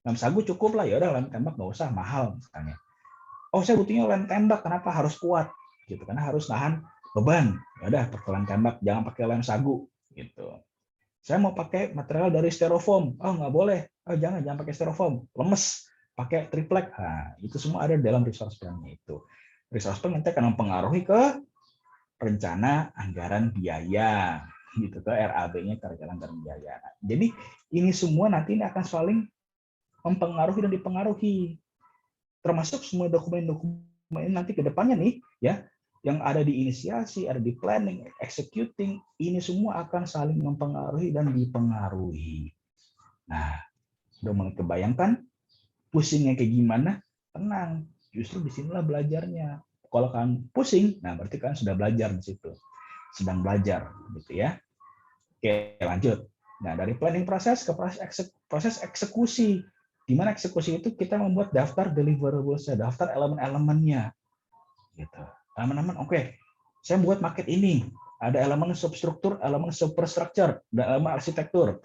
Lem sagu cukup lah, ya udah lem tembak nggak usah mahal misalnya. Oh, saya butuhnya lem tembak, kenapa harus kuat? Gitu, karena harus nahan beban. Ya udah pakai lem tembak, jangan pakai lem sagu gitu. Saya mau pakai material dari styrofoam. Oh, nggak boleh. Oh, jangan pakai styrofoam. Lemes. Pakai triplek. Nah, itu semua ada dalam resource plan-nya itu. Resource plan nanti akan mempengaruhi ke rencana anggaran biaya. Gitu, ke RAB-nya, rencana anggaran biaya. Jadi, ini semua nanti ini akan saling mempengaruhi dan dipengaruhi. Termasuk semua dokumen-dokumen nanti ke depannya nih, ya, yang ada di inisiasi, ada di planning, executing, ini semua akan saling mempengaruhi dan dipengaruhi. Nah, udah mulai kebayangkan pusingnya kayak gimana? Tenang, justru disinilah belajarnya. Kalau kalian pusing, nah berarti kalian sudah belajar di situ, sedang belajar, gitu ya. Oke, lanjut. Nah, dari planning proses ke proses eksekusi. Di mana eksekusi itu kita membuat daftar deliverables, daftar elemen-elemennya. Gitu. Elemen-elemen, oke. Saya buat market ini. Ada elemen substruktur, elemen superstructure, dan elemen arsitektur.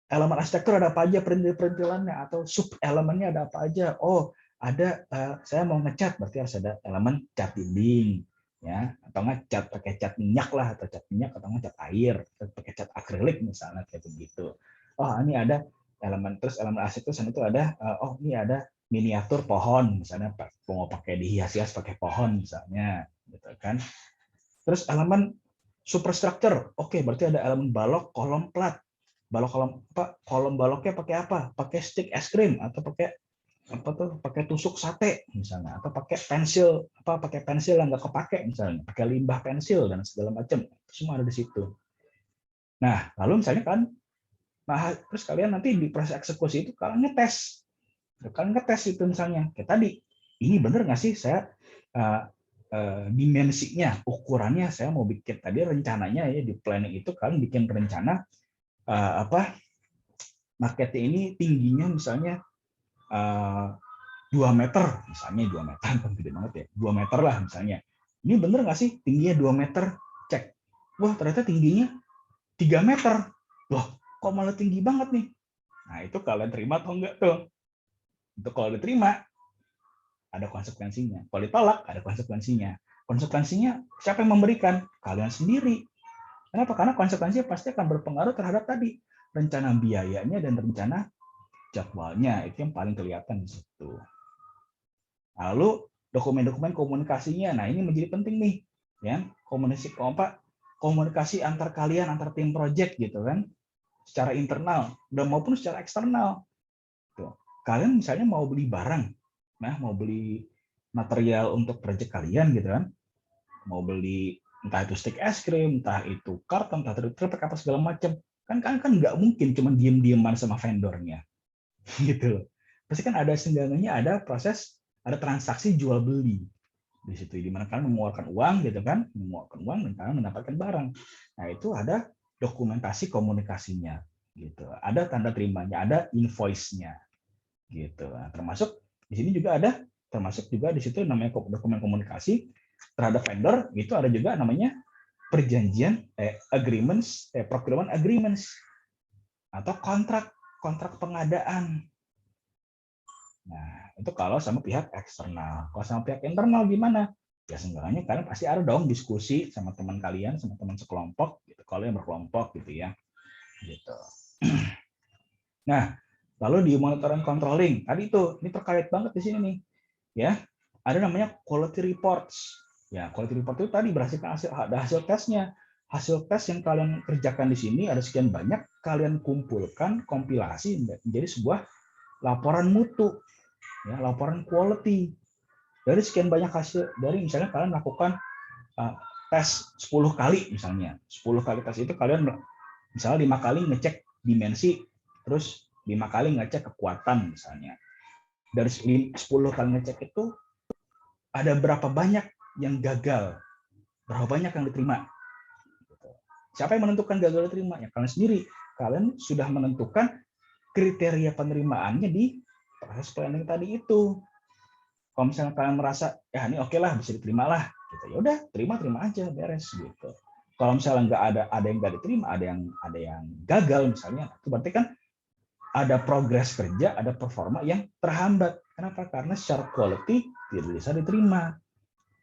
Elemen arsitektur ada apa aja perintil-perintilannya, atau sub elemennya ada apa aja. Oh, ada saya mau ngecat, berarti harus ada elemen cat dinding, ya, atau nggak cat pakai cat minyak lah, atau cat minyak, atau nggak cat air, pakai cat akrilik misalnya kayak begitu. Oh, ini ada elemen, terus elemen arsitektur itu ada, oh ini ada miniatur pohon misalnya, mau pakai dihias-hias pakai pohon misalnya, gitu kan. Terus elemen superstructure, oke, berarti ada elemen balok, kolom, plat. Balok kolom apa? Kolom baloknya pakai apa? Pakai stick es krim atau pakai apa tuh? Pakai tusuk sate misalnya, atau pakai pensil apa? Pakai pensil yang nggak kepake misalnya, pakai limbah pensil dan segala macam. Semua ada di situ. Nah, lalu misalnya kan, nah terus kalian nanti di proses eksekusi itu kalian ngetes. Kalian ngetes itu misalnya, kayak tadi, ini bener nggak sih saya dimensinya, ukurannya saya mau bikin tadi rencananya ya di planning itu kalian bikin rencana apa marketnya ini tingginya misalnya 2 meter, misalnya 2 meter kan gede banget ya, 2 meter lah misalnya. Ini bener nggak sih tingginya 2 meter? Cek. Wah, ternyata tingginya 3 meter. Wah, kok malah tinggi banget nih? Nah, itu kalian terima atau enggak tuh? Itu kalau diterima, ada konsekuensinya. Kalau ditolak, ada konsekuensinya. Konsekuensinya siapa yang memberikan? Kalian sendiri. Kenapa? Karena konsekuensinya pasti akan berpengaruh terhadap tadi rencana biayanya dan rencana jadwalnya. Itu yang paling kelihatan di situ. Lalu dokumen-dokumen komunikasinya. Nah, ini menjadi penting nih, ya. Komunikasi antar kalian, antar tim project gitu kan. Secara internal dan maupun secara eksternal. Tuh. Kalian misalnya mau beli barang, nah mau beli material untuk project kalian gitu kan, mau beli entah itu stick es krim, entah itu karton, entah itu tripek apa segala macam, kan nggak mungkin cuma diem-dieman sama vendornya, gitu. Pasti kan ada seenggaknya ada proses, ada transaksi jual beli di situ, di mana kalian mengeluarkan uang gitu kan, mengeluarkan uang dan kalian mendapatkan barang. Nah itu ada dokumentasi komunikasinya, gitu. Ada tanda terimanya, ada invoice-nya, gitu. Nah, termasuk di sini juga ada, termasuk juga di situ namanya dokumen komunikasi terhadap vendor, itu ada juga namanya perjanjian agreements, procurement agreements atau kontrak pengadaan. Nah, itu kalau sama pihak eksternal. Kalau sama pihak internal gimana? Ya seenggaknya kalian pasti ada dong diskusi sama teman kalian, sama teman sekelompok, gitu. Kalau yang berkelompok gitu ya, gitu. Nah, lalu di monitoring controlling tadi itu, ini terkait banget di sini nih, ya. Ada namanya quality reports. Ya, quality report itu tadi berdasarkan hasil tesnya. Hasil tes yang kalian kerjakan di sini ada sekian banyak, kalian kumpulkan, kompilasi menjadi sebuah laporan mutu, ya, laporan quality. Dari sekian banyak hasil, dari misalnya kalian melakukan tes 10 kali misalnya. 10 kali tes itu kalian misalnya 5 kali ngecek dimensi, terus 5 kali ngecek kekuatan misalnya. Dari 10 kali ngecek itu ada berapa banyak yang gagal, berapa banyak yang diterima. Siapa yang menentukan gagal diterima? Ya kalian sendiri. Kalian sudah menentukan kriteria penerimaannya di proses planning tadi itu. Kalau misalnya kalian merasa ya ini oke lah, bisa diterima lah, gitu, ya udah terima aja, beres gitu. Kalau misalnya nggak ada yang nggak diterima, ada yang gagal misalnya, itu berarti kan ada progres kerja, ada performa yang terhambat. Kenapa? Karena secara quality tidak bisa diterima.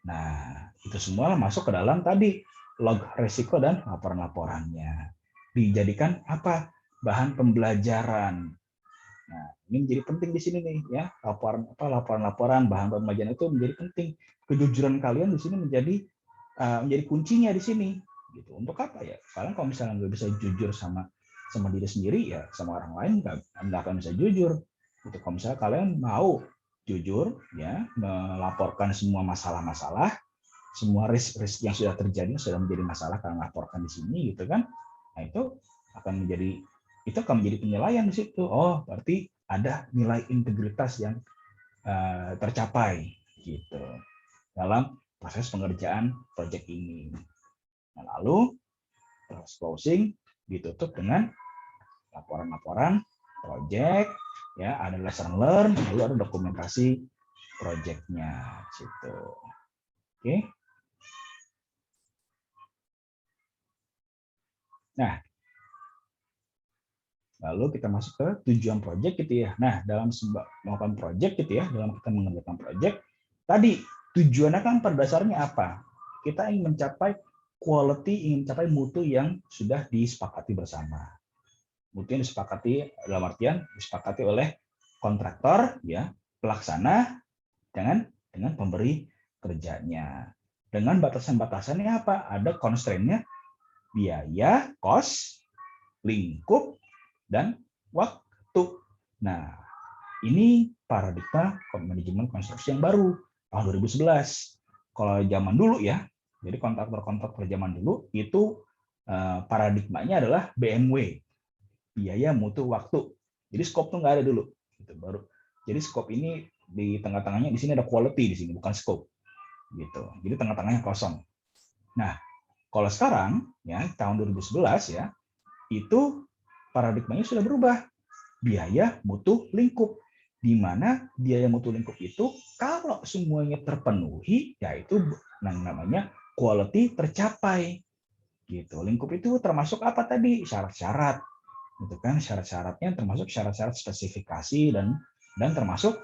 Nah, itu semua masuk ke dalam tadi log resiko dan laporan-laporannya. Dijadikan apa? Bahan pembelajaran. Nah, ini menjadi penting di sini nih ya. Laporan-laporan bahan pembelajaran itu menjadi penting. Kejujuran kalian di sini menjadi kuncinya di sini. Gitu. Untuk apa ya? Kalian kalau misalnya nggak bisa jujur sama diri sendiri, ya sama orang lain nggak akan bisa jujur. Gitu. Kalau misalnya kalian mau jujur, ya melaporkan semua masalah-masalah, semua risk yang sudah terjadi, sudah menjadi masalah kalian laporkan di sini, gitu kan? Nah itu akan menjadi penilaian di situ. Oh, berarti ada nilai integritas yang tercapai gitu dalam proses pengerjaan proyek ini. Nah, lalu proses closing ditutup dengan laporan-laporan proyek, ya ada lesson learn, lalu ada dokumentasi proyeknya gitu. Oke. Nah, lalu kita masuk ke tujuan proyek gitu ya. Nah, dalam melakukan proyek gitu ya, dalam kita mengerjakan proyek, tadi tujuannya kan pada dasarnya apa? Kita ingin mencapai quality, ingin mencapai mutu yang sudah disepakati bersama. Mutu yang disepakati dalam artian disepakati oleh kontraktor, ya, pelaksana, dengan pemberi kerjanya. Dengan batasan-batasannya apa? Ada constraint-nya, biaya, cost, lingkup, dan waktu. Nah, ini paradigma manajemen konstruksi yang baru tahun 2011. Kalau zaman dulu ya, jadi kontraktor zaman dulu itu paradigmanya adalah BMW, biaya mutu waktu. Jadi scope tuh nggak ada dulu. Gitu, baru. Jadi scope ini di tengah-tengahnya di sini ada quality di sini, bukan scope. Gitu. Jadi tengah-tengahnya kosong. Nah, kalau sekarang ya tahun 2011 ya, itu paradigmanya sudah berubah. Biaya mutu lingkup, di mana biaya mutu lingkup itu kalau semuanya terpenuhi, yaitu namanya quality tercapai. Gitu. Lingkup itu termasuk apa tadi? Syarat-syarat, gitu kan? Syarat-syaratnya termasuk syarat-syarat spesifikasi dan termasuk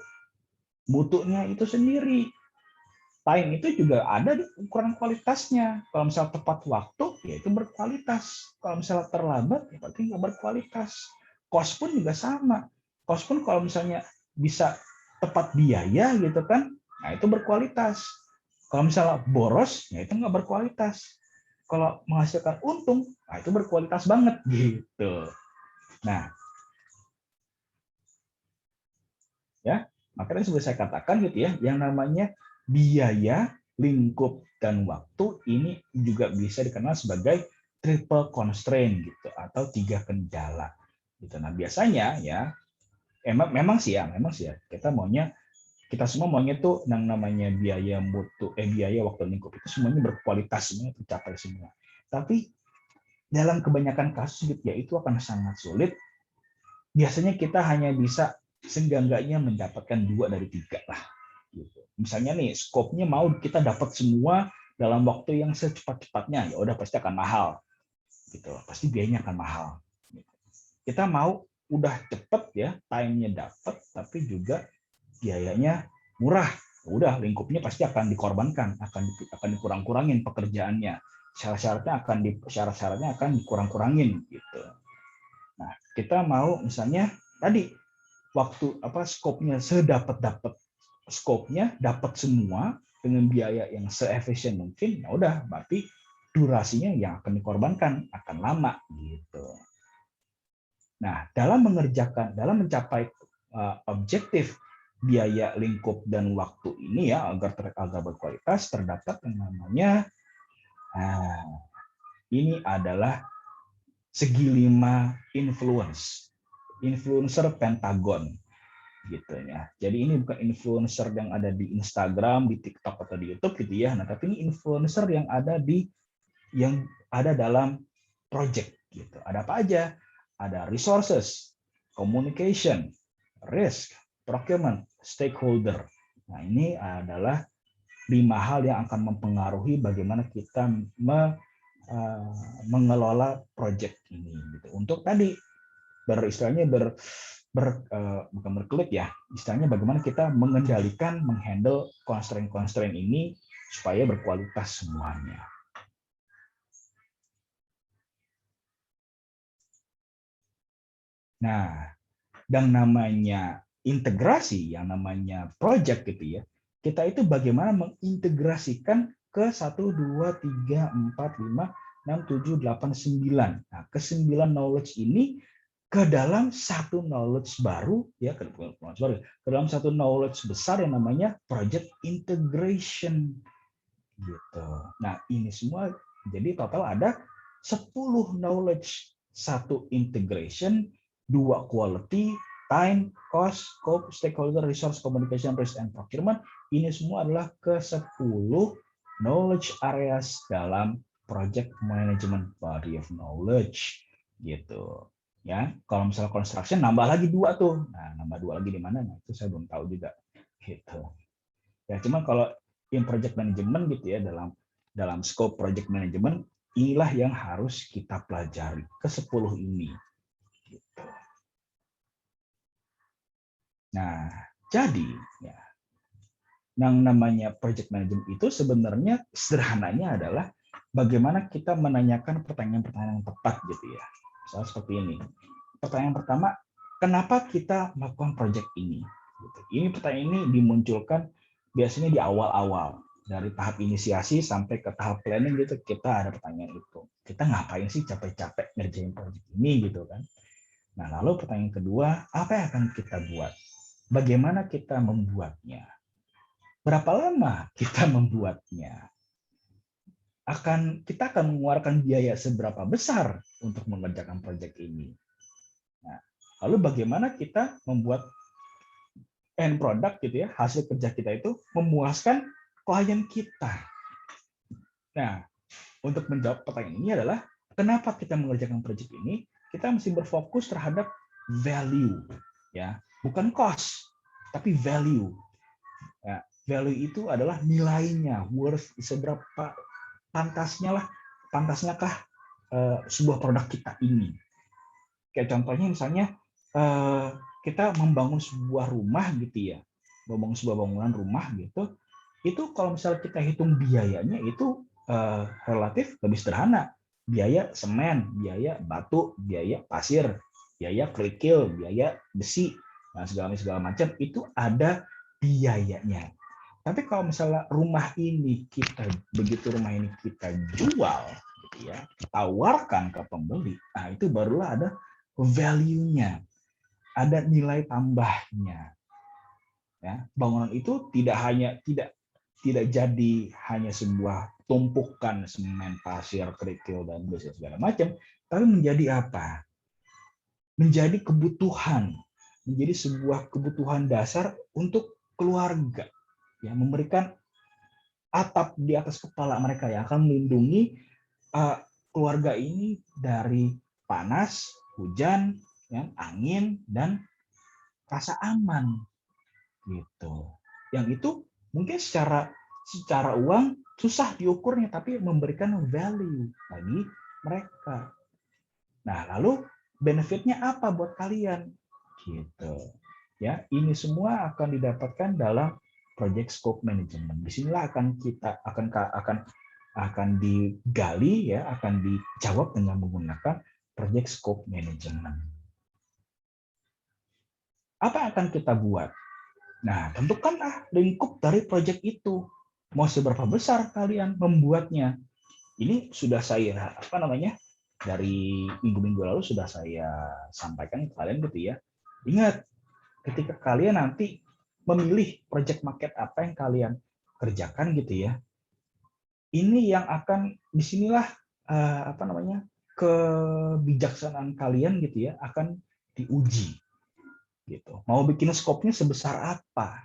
mutunya itu sendiri. Time itu juga ada di ukuran kualitasnya. Kalau misalnya tepat waktu, ya itu berkualitas. Kalau misalnya terlambat, ya berarti nggak berkualitas. Cost pun juga sama. Cost pun kalau misalnya bisa tepat biaya gitu kan, nah itu berkualitas. Kalau misalnya boros, ya itu nggak berkualitas. Kalau menghasilkan untung, nah itu berkualitas banget gitu. Nah, ya makanya sudah saya katakan gitu ya, yang namanya biaya, lingkup, dan waktu ini juga bisa dikenal sebagai triple constraint gitu, atau 3 kendala gitu. Nah biasanya ya memang sih ya kita semua maunya tuh yang namanya biaya mutu biaya, waktu, lingkup itu semuanya berkualitas, semuanya tercapai semua. Tapi dalam kebanyakan kasus gitu ya itu akan sangat sulit. Biasanya kita hanya bisa seenggak-enggaknya mendapatkan 2 dari 3 lah. Gitu. Misalnya nih, scope-nya mau kita dapat semua dalam waktu yang secepat-cepatnya, ya udah pasti akan mahal. Gitu. Pasti biayanya akan mahal. Kita mau udah cepet ya, time-nya dapat, tapi juga biayanya murah. udah lingkupnya pasti akan dikorbankan, akan dikurang-kurangin pekerjaannya. Syarat-syaratnya akan dikurang-kurangin gitu. Nah, kita mau misalnya tadi waktu skopnya sedapat skopnya dapat semua dengan biaya yang seefisien mungkin, ya udah berarti durasinya yang akan dikorbankan akan lama gitu. Nah, dalam mencapai objektif biaya, lingkup, dan waktu ini ya agar berkualitas, terdapat yang namanya ini adalah segi 5 influencer Pentagon gitu ya. Jadi ini bukan influencer yang ada di Instagram, di TikTok atau di YouTube gitu ya. Nah, tapi ini influencer yang ada dalam project gitu. Ada apa aja? Ada resources, communication, risk, procurement, stakeholder. Nah, ini adalah 5 hal yang akan mempengaruhi bagaimana kita mengelola project ini gitu. Untuk tadi bukan berkelit ya, istilahnya bagaimana kita mengendalikan, menghandle constraint ini supaya berkualitas semuanya. Nah, dan namanya integrasi, yang namanya project gitu ya, kita itu bagaimana mengintegrasikan ke 1, 2, 3, 4, 5, 6, 7, 8, 9. Nah, ke-9 knowledge ini ke dalam satu knowledge baru, ya ke dalam satu knowledge besar yang namanya project integration. Gitu. Nah, ini semua jadi total ada 10 knowledge, 1 integration, 2 quality, time, cost, scope, stakeholder, resource, communication, risk, and procurement. Ini semua adalah ke-10 knowledge areas dalam project management body of knowledge gitu. Ya, kalau misalnya construction nambah lagi 2 tuh. Nah, nambah 2 lagi di mana? Nah, itu saya belum tahu juga gitu. Ya, cuma kalau in project management gitu ya, dalam scope project management, inilah yang harus kita pelajari ke-10 ini. Gitu. Nah, jadi ya, yang namanya project management itu sebenarnya sederhananya adalah bagaimana kita menanyakan pertanyaan-pertanyaan yang tepat gitu ya. Misalnya seperti ini. Pertanyaan pertama, kenapa kita melakukan project ini? Gitu. Ini pertanyaan ini dimunculkan biasanya di awal-awal. Dari tahap inisiasi sampai ke tahap planning gitu, kita ada pertanyaan itu. Kita ngapain sih capek-capek ngerjain project ini gitu kan? Nah, lalu pertanyaan kedua, apa yang akan kita buat? Bagaimana kita membuatnya? Berapa lama kita membuatnya? Kita akan mengeluarkan biaya seberapa besar untuk mengerjakan proyek ini? Nah, lalu bagaimana kita membuat end product gitu ya, hasil kerja kita itu memuaskan klien kita? Nah, untuk menjawab pertanyaan ini adalah kenapa kita mengerjakan proyek ini? Kita mesti berfokus terhadap value, ya, bukan cost, tapi value. Ya, value itu adalah nilainya, worth, seberapa pantasnyakah sebuah produk kita ini. Kayak contohnya misalnya kita membangun sebuah rumah gitu ya, membangun sebuah bangunan rumah gitu, itu kalau misalnya kita hitung biayanya itu relatif lebih sederhana. Biaya semen, biaya batu, biaya pasir, biaya kerikil, biaya besi, nah segala macam itu ada biayanya. Tapi kalau misalnya begitu rumah ini kita jual, gitu ya, tawarkan ke pembeli, nah itu barulah ada value-nya, ada nilai tambahnya. Ya, bangunan itu tidak jadi hanya sebuah tumpukan semen, pasir, kerikil, dan besi segala macam, tapi menjadi apa? Menjadi kebutuhan, menjadi sebuah kebutuhan dasar untuk keluarga. Ya, memberikan atap di atas kepala mereka yang akan melindungi keluarga ini dari panas, hujan, ya, angin, dan rasa aman gitu. Yang itu mungkin secara uang susah diukurnya, tapi memberikan value bagi mereka. Nah, lalu benefitnya apa buat kalian? Gitu. Ya, ini semua akan didapatkan dalam project scope management. Disinilah akan digali ya, akan dijawab dengan menggunakan project scope management. Apa yang akan kita buat? Nah, tentukanlah lingkup dari project itu. Mau seberapa besar kalian membuatnya? Ini sudah saya dari minggu-minggu lalu sudah saya sampaikan ke kalian gitu ya. Ingat, ketika kalian nanti memilih project market apa yang kalian kerjakan gitu ya, ini yang akan disinilah kebijaksanaan kalian gitu ya akan diuji gitu. Mau bikin skopnya sebesar apa?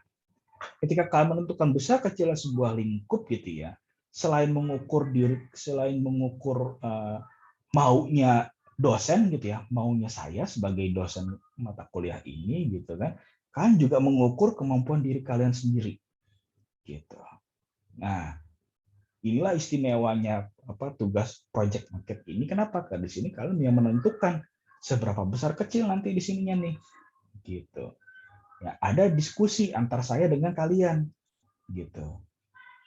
Ketika kalian menentukan besar kecilnya sebuah lingkup gitu ya, selain mengukur maunya dosen gitu ya, maunya saya sebagai dosen mata kuliah ini gitu kan, kalian juga mengukur kemampuan diri kalian sendiri gitu. Nah, inilah istimewanya tugas project market ini. Kenapa? Karena di sini kalian yang menentukan seberapa besar kecil nanti di sininya nih, gitu. Ya, ada diskusi antar saya dengan kalian, gitu.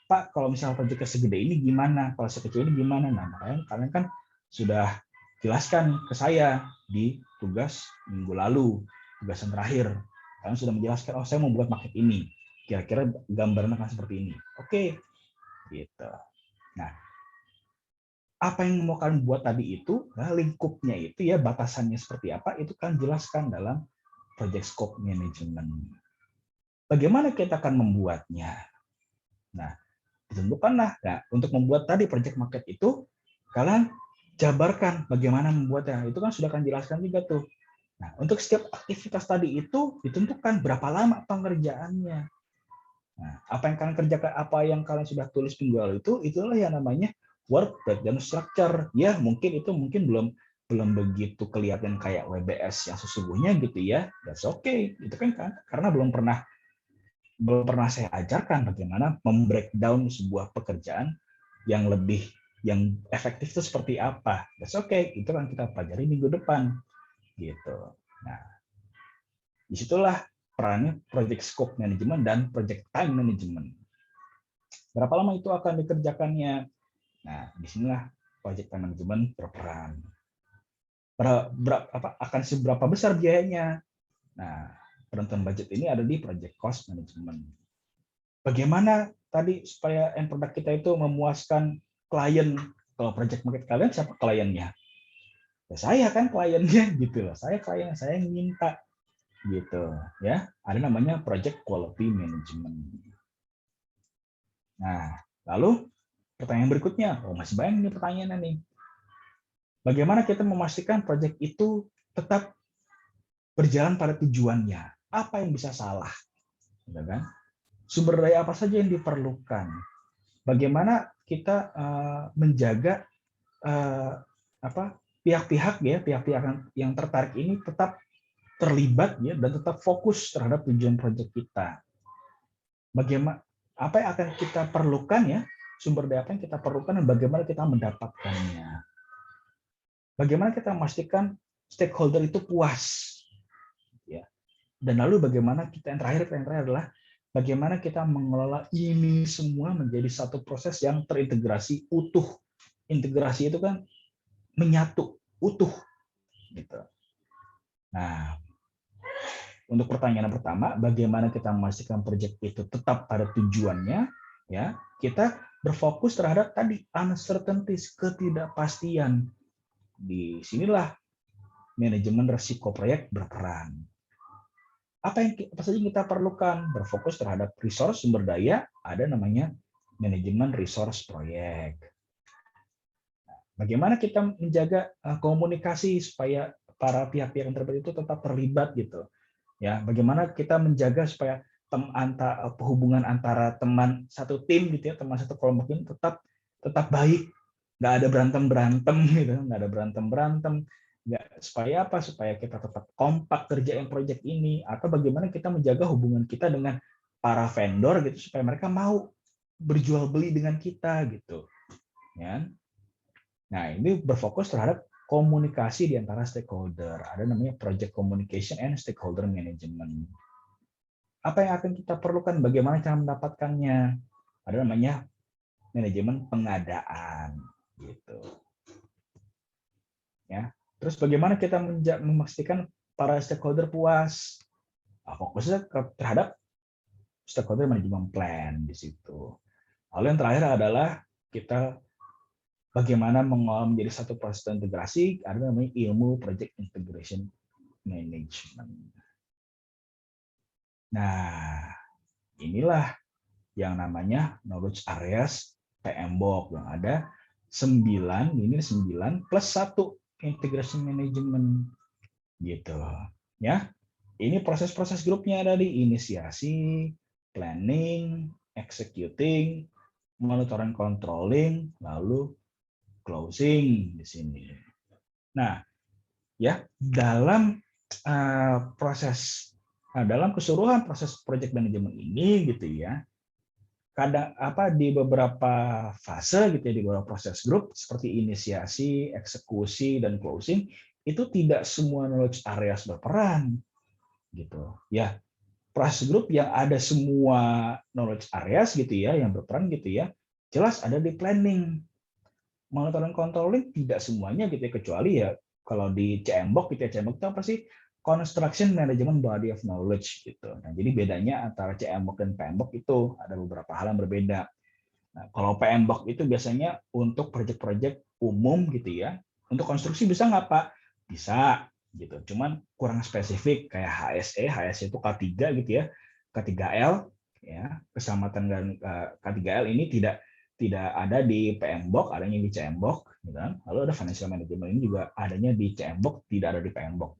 Pak, kalau misalnya proyeknya segede ini gimana? Kalau sekecil ini gimana? Nah, kalian kan sudah jelaskan ke saya di tugas minggu lalu, tugas yang terakhir. Kalian sudah menjelaskan, oh saya mau buat market ini. Kira-kira gambarannya akan seperti ini. Oke, gitu. Nah, apa yang mau kalian buat tadi itu, nah lingkupnya itu ya, batasannya seperti apa, itu kan jelaskan dalam project scope management. Bagaimana kita akan membuatnya? Nah, ditentukanlah. Nah, untuk membuat tadi project market itu, kalian jabarkan bagaimana membuatnya. Itu kan sudah akan jelaskan juga tuh. Nah, untuk setiap aktivitas tadi itu ditentukan berapa lama pengerjaannya. Nah, apa yang kalian kerjakan, apa yang kalian sudah tulis minggu lalu itu, itulah yang namanya work breakdown structure. Ya, mungkin belum begitu kelihatan kayak WBS yang sesungguhnya gitu ya. That's okay. Itu kan karena belum pernah saya ajarkan bagaimana membreakdown sebuah pekerjaan yang efektif itu seperti apa. That's okay. Itu kan kita pelajari minggu depan gitu. Nah, disitulah perannya project scope management dan project time management. Berapa lama itu akan dikerjakannya? Nah, disinilah project time management berperan. Akan seberapa besar biayanya? Nah, penentuan budget ini ada di project cost management. Bagaimana tadi supaya end product kita itu memuaskan klien? Kalau project market kalian siapa kliennya? Ya, saya kan kliennya gitu loh. Saya kliennya, saya yang minta gitu ya. Ada namanya project quality management. Nah, lalu pertanyaan berikutnya, masih banyak nih pertanyaannya nih. Bagaimana kita memastikan project itu tetap berjalan pada tujuannya? Apa yang bisa salah? Gitu kan? Sumber daya apa saja yang diperlukan? Bagaimana kita menjaga pihak-pihak yang tertarik ini tetap terlibat ya dan tetap fokus terhadap tujuan proyek kita. Bagaimana apa yang akan kita perlukan ya, sumber daya apa yang kita perlukan dan bagaimana kita mendapatkannya. Bagaimana kita memastikan stakeholder itu puas ya. Dan lalu bagaimana yang terakhir adalah bagaimana kita mengelola ini semua menjadi satu proses yang terintegrasi utuh. Integrasi itu kan menyatu, utuh gitu. Nah, untuk pertanyaan pertama, bagaimana kita memastikan proyek itu tetap pada tujuannya? Ya, kita berfokus terhadap tadi uncertainties, ketidakpastian. Di sinilah manajemen risiko proyek berperan. Apa saja yang kita perlukan? Berfokus terhadap resource sumber daya, ada namanya manajemen resource proyek. Bagaimana kita menjaga komunikasi supaya para pihak-pihak yang terlibat itu tetap terlibat gitu. Ya, bagaimana kita menjaga supaya hubungan antara teman satu tim gitu ya, teman satu kelompok ini tetap baik, nggak ada berantem gitu, nggak ada berantem, supaya apa? Supaya kita tetap kompak kerjain proyek ini, atau bagaimana kita menjaga hubungan kita dengan para vendor gitu supaya mereka mau berjual beli dengan kita gitu, ya. Nah, ini berfokus terhadap komunikasi di antara stakeholder. Ada namanya project communication and stakeholder management. Apa yang akan kita perlukan? Bagaimana cara mendapatkannya? Ada namanya manajemen pengadaan, gitu. Ya. Terus bagaimana kita memastikan para stakeholder puas? Fokusnya terhadap stakeholder management plan di situ. Lalu yang terakhir adalah kita bagaimana mengolah menjadi satu proses integrasi, ada namanya ilmu project integration management. Nah, inilah yang namanya knowledge areas PMBOK yang ada 9, ini 9 plus 1 integration management gitu. Ya. Ini proses-proses grupnya ada di inisiasi, planning, executing, monitoring, controlling, lalu closing di sini. Nah, ya dalam dalam keseluruhan proses project management ini gitu ya, kadang di beberapa fase gitu ya, di beberapa proses grup seperti inisiasi, eksekusi dan closing itu tidak semua knowledge areas berperan gitu ya. Proses grup yang ada semua knowledge areas gitu ya yang berperan gitu ya, jelas ada di planning. Monitoring controlling tidak semuanya gitu ya, kecuali ya kalau di CMBOK gitu ya, CMBOK itu apa sih? Construction Management Body of Knowledge gitu. Nah, jadi bedanya antara CMBOK dan PMBOK itu ada beberapa hal yang berbeda. Nah, kalau PMBOK itu biasanya untuk proyek-proyek umum gitu ya. Untuk konstruksi bisa nggak Pak? Bisa gitu. Cuman kurang spesifik kayak HSE, HSE itu K3 gitu ya. K3L ya, keselamatan dan K3L ini tidak ada di PMBOK, adanya di CMBOK gitu kan. Lalu ada financial management ini juga adanya di CMBOK, tidak ada di PMBOK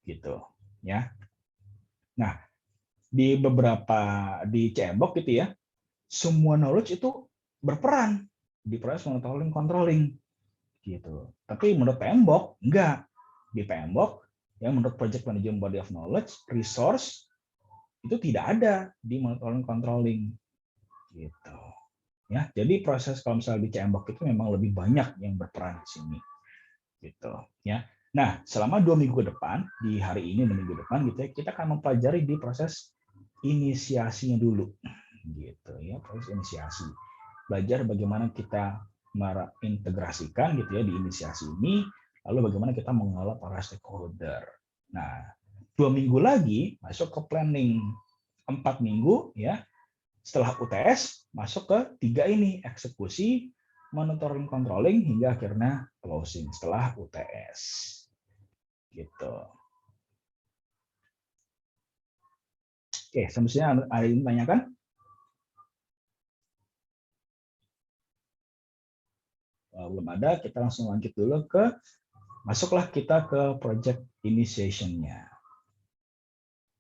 gitu ya. Nah, di CMBOK gitu ya, semua knowledge itu berperan di proses monitoring controlling gitu. Tapi menurut PMBOK enggak. Di PMBOK yang menurut Project Management Body of Knowledge, resource itu tidak ada di monitoring controlling gitu. Ya, jadi proses kalau misalnya di CMBOK itu memang lebih banyak yang berperan di sini gitu ya. Nah, selama 2 minggu ke depan, di hari ini dan minggu depan gitu ya, kita akan mempelajari di proses inisiasinya dulu gitu ya, proses inisiasi. Belajar bagaimana kita mengintegrasikan gitu ya di inisiasi ini, lalu bagaimana kita mengelola para stakeholder. Nah, 2 minggu lagi masuk ke planning, 4 minggu ya setelah UTS masuk ke 3 ini, eksekusi, monitoring, controlling hingga akhirnya closing setelah UTS. Gitu. Oke, semestinya ada yang ditanyakan? Belum ada, kita langsung lanjut dulu masuklah kita ke project initiation-nya.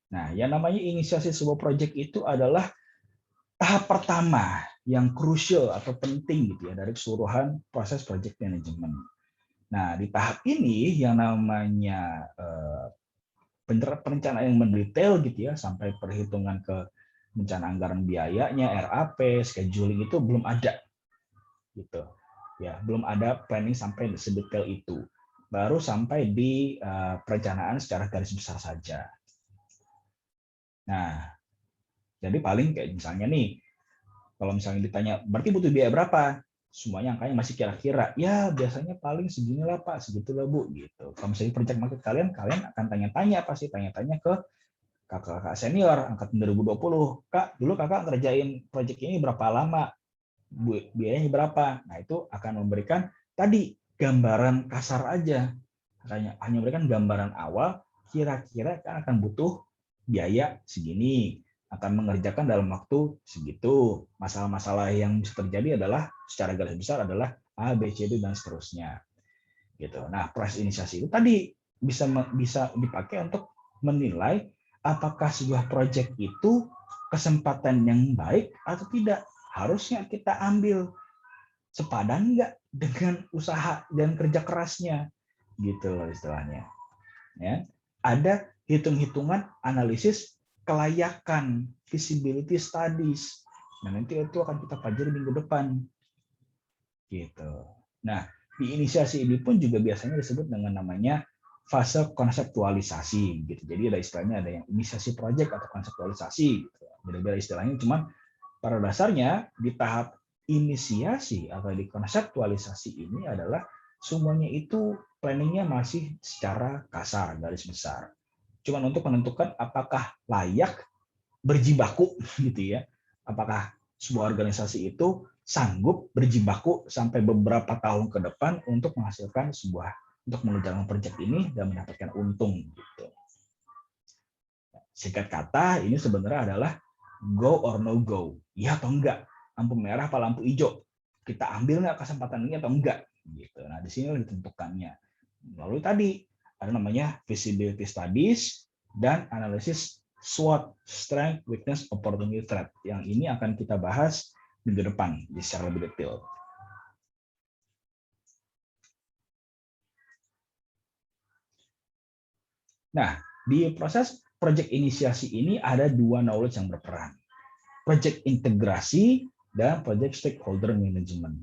Nah, yang namanya inisiasi sebuah project itu adalah tahap pertama yang krusial atau penting gitu ya dari keseluruhan proses project management. Nah, di tahap ini yang namanya perencanaan yang mendetail gitu ya sampai perhitungan ke rencana anggaran biayanya, RAP, scheduling itu belum ada gitu. Ya, belum ada planning sampai sedetail itu. Baru sampai di perencanaan secara garis besar saja. Nah, jadi paling kayak misalnya nih, kalau misalnya ditanya, berarti butuh biaya berapa? Semuanya angkanya masih kira-kira. Ya, biasanya paling seginilah Pak, segitulah Bu. Gitu. Kalau misalnya project market kalian akan tanya-tanya pasti tanya-tanya ke kakak-kakak senior angkatan 2020. Kak, dulu kakak ngerjain project ini berapa lama? Biayanya berapa? Nah, itu akan memberikan tadi gambaran kasar aja. Hanya memberikan gambaran awal, kira-kira akan butuh biaya segini, akan mengerjakan dalam waktu segitu. Masalah-masalah yang bisa terjadi adalah secara garis besar adalah A, B, C, D dan seterusnya. Gitu. Nah, proses inisiasi itu tadi bisa dipakai untuk menilai apakah sebuah proyek itu kesempatan yang baik atau tidak. Harusnya kita ambil sepadan nggak dengan usaha dan kerja kerasnya, gitu loh istilahnya. Ya, ada hitung-hitungan analisis kelayakan, feasibility studies. Nah, nanti itu akan kita pelajari minggu depan. Gitu. Nah, di inisiasi ini pun juga biasanya disebut dengan namanya fase konseptualisasi gitu. Jadi ada istilahnya ada yang inisiasi proyek atau konseptualisasi gitu. Beda-beda istilahnya, cuman pada dasarnya di tahap inisiasi atau di konseptualisasi ini adalah semuanya itu planningnya masih secara kasar, garis besar. Cuman untuk menentukan apakah layak berjibaku gitu ya, apakah sebuah organisasi itu sanggup berjibaku sampai beberapa tahun ke depan untuk menghasilkan untuk mengerjakan proyek ini dan mendapatkan untung gitu. Singkat kata, ini sebenarnya adalah go or no go, ya atau enggak, lampu merah apa lampu hijau, kita ambil nggak kesempatan ini atau enggak gitu. Nah di sini ditentukannya. Lalu tadi ada namanya feasibility studies dan analisis SWOT, strength, weakness, opportunity, threat. Yang ini akan kita bahas minggu depan secara lebih detail. Nah, di proses project inisiasi ini ada dua knowledge yang berperan. Project integrasi dan project stakeholder management.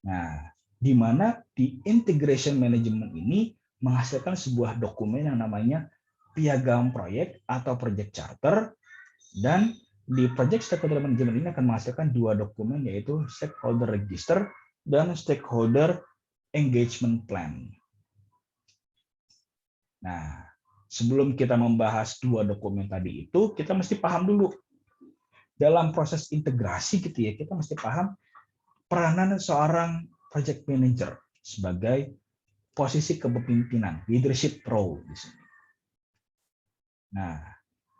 Nah, di mana di integration management ini menghasilkan sebuah dokumen yang namanya piagam proyek atau project charter, dan di project stakeholder management ini akan menghasilkan dua dokumen, yaitu stakeholder register dan stakeholder engagement plan. Nah, sebelum kita membahas dua dokumen tadi itu, kita mesti paham dulu. Dalam proses integrasi gitu ya, kita mesti paham peranan seorang project manager sebagai posisi kepemimpinan, leadership role di sini. Nah,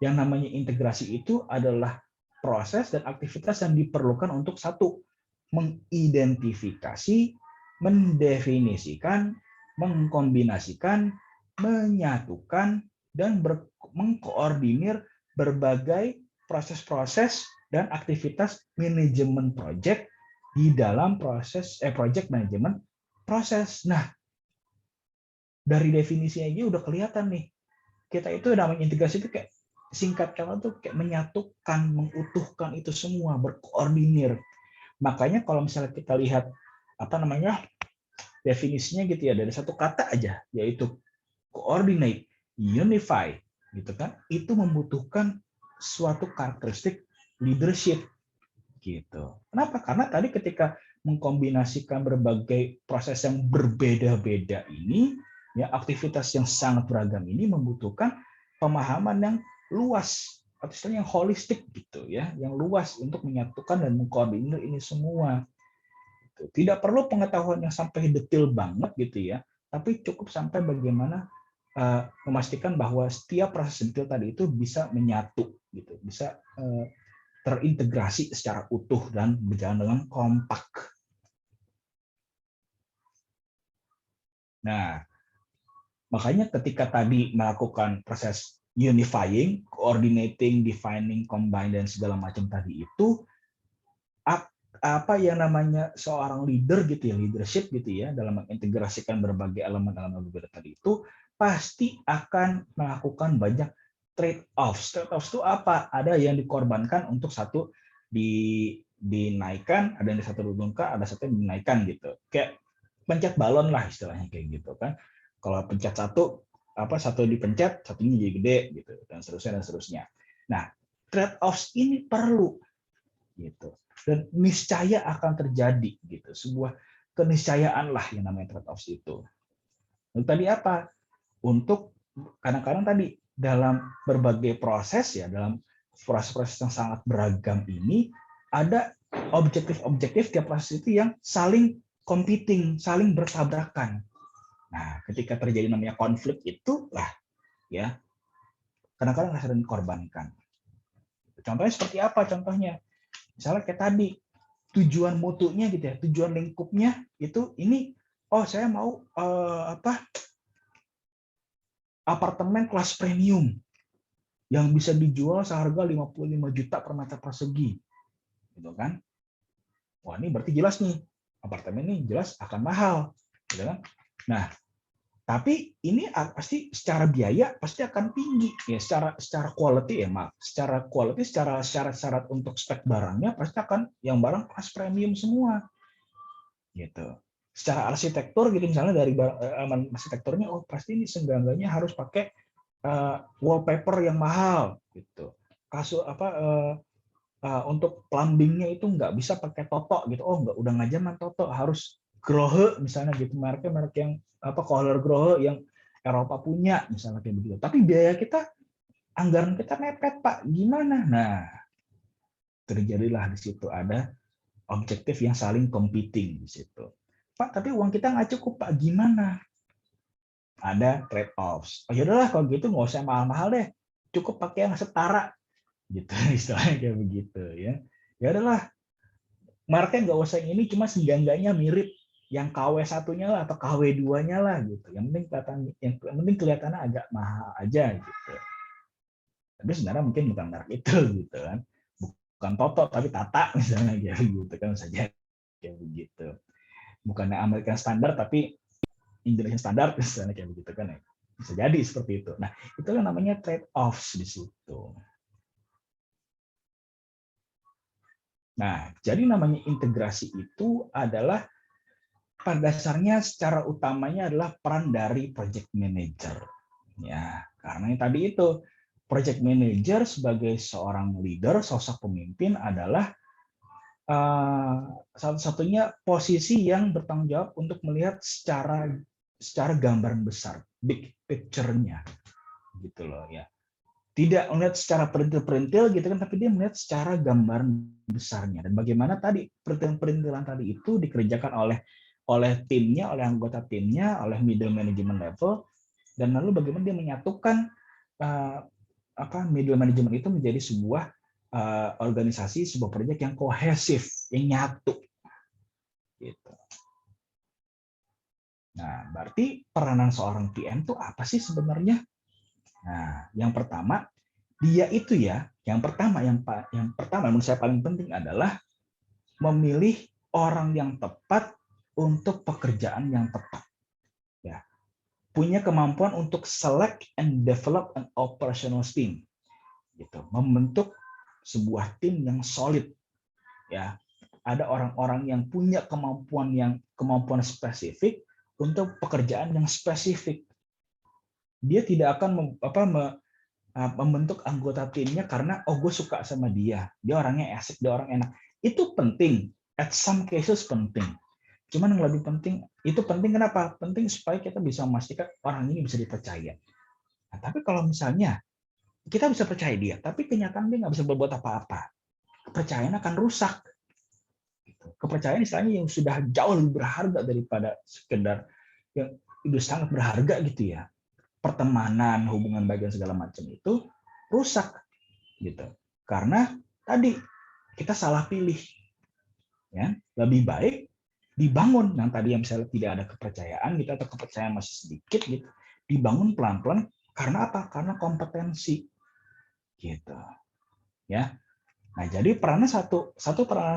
yang namanya integrasi itu adalah proses dan aktivitas yang diperlukan untuk satu, mengidentifikasi, mendefinisikan, mengkombinasikan, menyatukan, dan mengkoordinir berbagai proses-proses dan aktivitas manajemen project di dalam proses project management proses. Nah, dari definisi aja udah kelihatan nih, kita itu namanya integrasi itu kayak singkat kata tuh kayak menyatukan, mengutuhkan itu semua, berkoordinir. Makanya kalau misalnya kita lihat apa namanya definisinya gitu ya, dari satu kata aja, yaitu coordinate, unify, gitu kan? Itu membutuhkan suatu karakteristik leadership, gitu. Kenapa? Karena tadi ketika mengkombinasikan berbagai proses yang berbeda-beda ini, ya aktivitas yang sangat beragam ini membutuhkan pemahaman yang luas, atau istilahnya yang holistik gitu ya, yang luas untuk menyatukan dan mengkoordinir ini semua. Tidak perlu pengetahuan yang sampai detail banget gitu ya, tapi cukup sampai bagaimana memastikan bahwa setiap proses detail tadi itu bisa menyatu gitu, bisa terintegrasi secara utuh dan berjalan dengan kompak. Nah, makanya ketika tadi melakukan proses unifying, coordinating, defining, combine, dan segala macam tadi itu, apa yang namanya seorang leader gitu ya, leadership gitu ya, dalam mengintegrasikan berbagai elemen-elemen berbeda tadi itu, pasti akan melakukan banyak trade-offs. Trade-offs itu apa? Ada yang dikorbankan untuk satu dinaikkan, ada yang satu diturunkan, ada satu yang dinaikkan gitu. Kayak pencet balon lah istilahnya kayak gitu kan. Kalau pencet satu dipencet, satunya jadi gede gitu, dan seterusnya. Nah, trade-offs ini perlu gitu. Dan niscaya akan terjadi gitu, sebuah keniscayaan lah yang namanya trade-offs itu. Untuk tadi apa? Untuk kadang-kadang tadi dalam berbagai proses ya, dalam proses-proses yang sangat beragam ini ada objektif-objektif tiap proses itu yang saling competing, saling bertabrakan. Nah, ketika terjadi namanya konflik itu lah ya, kadang-kadang harus dikorbankan. Contohnya seperti apa? Contohnya, misalnya kayak tadi tujuan mutunya gitu ya, tujuan lingkupnya itu ini, oh saya mau apartemen kelas premium yang bisa dijual seharga 55 juta per meter persegi, gitu kan? Wah ini berarti jelas nih, apartemen ini jelas akan mahal, gitu kan? Nah, tapi ini pasti secara biaya pasti akan tinggi ya, secara quality ya, secara quality, secara syarat-syarat untuk spek barangnya pasti akan yang barang kelas premium semua, gitu. secara arsitektur gitu, misalnya dari elemen arsitekturnya, oh pasti ini seenggaknya harus pakai wallpaper yang mahal gitu. Untuk plumbingnya itu nggak bisa pakai Toto gitu. Oh nggak, udah nggak zaman Toto, harus Grohe misalnya gitu, merek yang Kohler Grohe yang Eropa punya misalnya kayak begitu. Tapi biaya kita, anggaran kita mepet Pak, gimana? Nah, terjadilah di situ ada objektif yang saling competing di situ. Pak, tapi uang kita nggak cukup Pak, gimana? Ada trade offs. Oh yaudahlah kalau gitu nggak usah mahal-mahal deh, cukup pakai yang setara gitu, istilahnya kayak begitu ya. Ya udahlah, marknya nggak usah yang ini, cuma seenggaknya mirip yang KW satunya lah atau KW 2-nya lah gitu. Yang penting kelihatannya agak mahal aja gitu. Tapi sebenarnya mungkin bukan merek itu gitu kan. Bukan Toto tapi Tata misalnya gitu kan saja kayak begitu. Bukannya American Standard tapi Indonesian Standard misalnya kayak begitu kan ya. Bisa jadi seperti itu. Nah, itu yang namanya trade offs di situ. Nah, jadi namanya integrasi itu adalah pada dasarnya secara utamanya adalah peran dari project manager. Ya, karena yang tadi itu project manager sebagai seorang leader, sosok pemimpin adalah satu-satunya posisi yang bertanggung jawab untuk melihat secara gambaran besar, big picture-nya, gitu loh ya. Tidak melihat secara perintil-perintil gitu kan, tapi dia melihat secara gambaran besarnya. Dan bagaimana tadi perintilan tadi itu dikerjakan oleh timnya, oleh anggota timnya, oleh middle management level, dan lalu bagaimana dia menyatukan middle management itu menjadi sebuah organisasi, sebuah proyek yang kohesif, yang nyatu. Gitu. Nah, berarti peranan seorang PM itu apa sih sebenarnya? Nah, yang pertama, dia itu ya, yang pertama menurut saya paling penting adalah memilih orang yang tepat untuk pekerjaan yang tepat. Ya, punya kemampuan untuk select and develop an operational team, gitu, membentuk sebuah tim yang solid. Ya, ada orang-orang yang punya kemampuan spesifik untuk pekerjaan yang spesifik. Dia tidak akan membentuk anggota timnya karena gue suka sama dia orangnya asik, dia orang enak. Itu penting, at some cases penting. Cuman yang lebih penting, itu penting kenapa? Penting supaya kita bisa memastikan orang ini bisa dipercaya. Nah, tapi kalau misalnya kita bisa percaya dia, tapi kenyataan dia nggak bisa berbuat apa-apa, kepercayaan akan rusak. Kepercayaan istilahnya yang sudah jauh lebih berharga daripada sekedar yang itu sangat berharga gitu ya. Pertemanan, hubungan baik dan segala macam itu rusak gitu. Karena tadi kita salah pilih. Ya, lebih baik dibangun yang tadi yang misalnya tidak ada kepercayaan gitu atau kepercayaan masih sedikit gitu, dibangun pelan-pelan. Karena apa? Karena kompetensi gitu. Ya. Nah, jadi peranan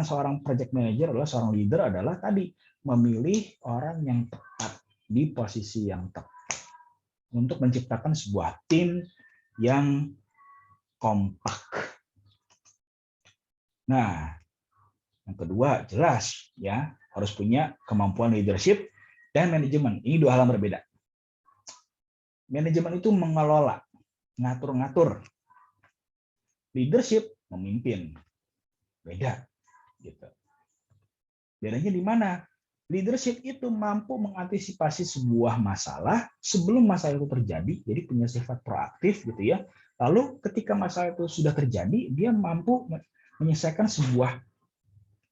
seorang project manager adalah seorang leader adalah tadi memilih orang yang tepat di posisi yang tepat untuk menciptakan sebuah tim yang kompak. Nah, yang kedua jelas ya, harus punya kemampuan leadership dan manajemen. Ini dua hal yang berbeda. Manajemen itu mengelola, ngatur-ngatur. Leadership memimpin. Beda gitu. Bedanya di mana? Leadership itu mampu mengantisipasi sebuah masalah sebelum masalah itu terjadi, jadi punya sifat proaktif gitu ya. Lalu ketika masalah itu sudah terjadi, dia mampu menyelesaikan sebuah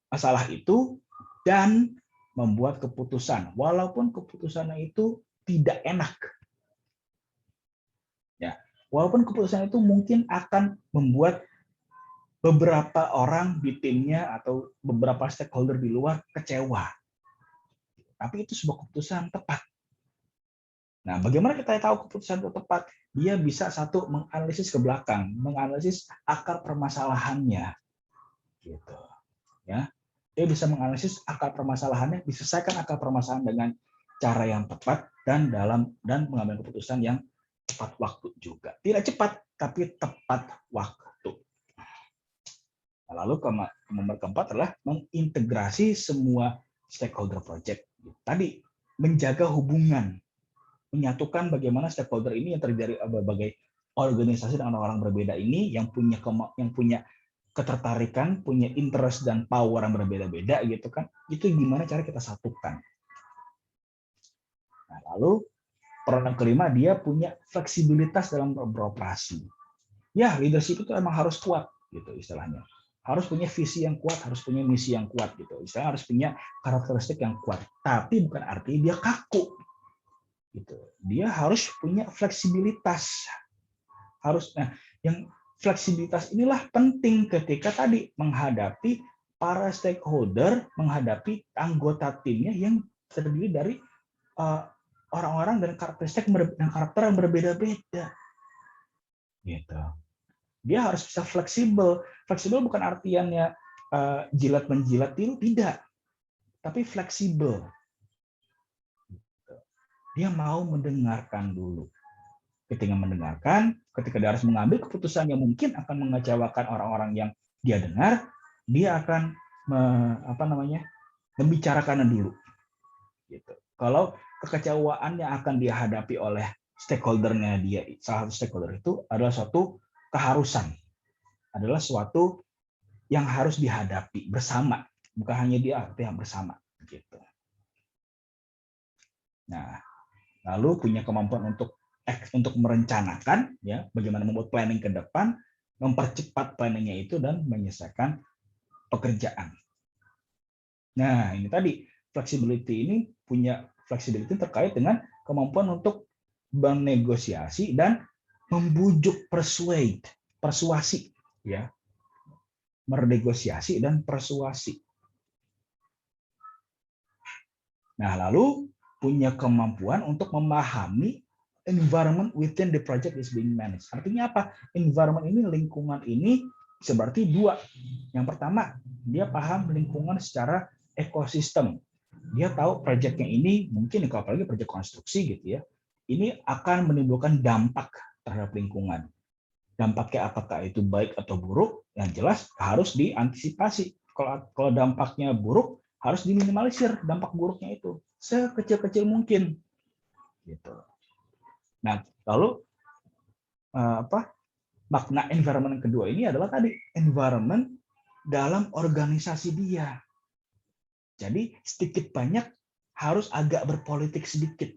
masalah itu dan membuat keputusan, walaupun keputusannya itu tidak enak. Ya, walaupun keputusan itu mungkin akan membuat beberapa orang di timnya atau beberapa stakeholder di luar kecewa. Tapi itu sebuah keputusan tepat. Nah, bagaimana kita tahu keputusan itu tepat? Dia bisa satu menganalisis ke belakang, menganalisis akar permasalahannya, gitu. Ya, dia bisa menganalisis akar permasalahannya, diselesaikan akar permasalahan dengan cara yang tepat dan mengambil keputusan yang tepat waktu juga. Tidak cepat, tapi tepat waktu. Lalu nomor keempat adalah mengintegrasi semua stakeholder project. Tadi menjaga hubungan, menyatukan bagaimana stakeholder ini yang terdiri dari berbagai organisasi dan orang-orang berbeda ini yang punya ketertarikan, punya interest dan power yang berbeda-beda gitu kan. Itu gimana cara kita satukan. Nah, lalu peran yang kelima, dia punya fleksibilitas dalam beroperasi. Ya, leadership itu emang harus kuat gitu istilahnya. Harus punya visi yang kuat, harus punya misi yang kuat gitu. Istilahnya harus punya karakteristik yang kuat. Tapi bukan artinya dia kaku. Gitu. Dia harus punya fleksibilitas. Nah, yang fleksibilitas inilah penting ketika tadi menghadapi para stakeholder, menghadapi anggota timnya yang terdiri dari orang-orang dan karakteristik dan karakter yang berbeda-beda. Gitu. Dia harus bisa fleksibel. Fleksibel bukan artiannya jilat menjilat itu, tidak. Tapi fleksibel. Dia mau mendengarkan dulu. Ketika mendengarkan, ketika dia harus mengambil keputusan yang mungkin akan mengecewakan orang-orang yang dia dengar, dia akan membicarakannya dulu. Gitu. Kalau kekecewaan yang akan dihadapi oleh stakeholdernya dia, salah satu stakeholder itu adalah suatu keharusan, adalah suatu yang harus dihadapi bersama, bukan hanya dia, tapi yang bersama. Gitu. Nah, lalu punya kemampuan untuk merencanakan, ya, bagaimana membuat planning ke depan, mempercepat planningnya itu dan menyelesaikan pekerjaan. Nah, ini tadi flexibility ini punya flexibility terkait dengan kemampuan untuk bernegosiasi dan membujuk, persuasi, ya, bernegosiasi dan persuasi. Nah, lalu punya kemampuan untuk memahami environment within the project is being managed. Artinya apa? Environment ini, lingkungan ini seperti dua. Yang pertama, dia paham lingkungan secara ekosistem. Dia tahu proyeknya ini mungkin kalau apalagi proyek konstruksi gitu ya, ini akan menimbulkan dampak terhadap lingkungan. Dampaknya apakah itu baik atau buruk, yang jelas harus diantisipasi. Kalau dampaknya buruk, harus diminimalisir dampak buruknya itu sekecil-kecil mungkin. Gitu. Nah, lalu makna environment yang kedua ini adalah tadi environment dalam organisasi dia. Jadi sedikit banyak harus agak berpolitik sedikit.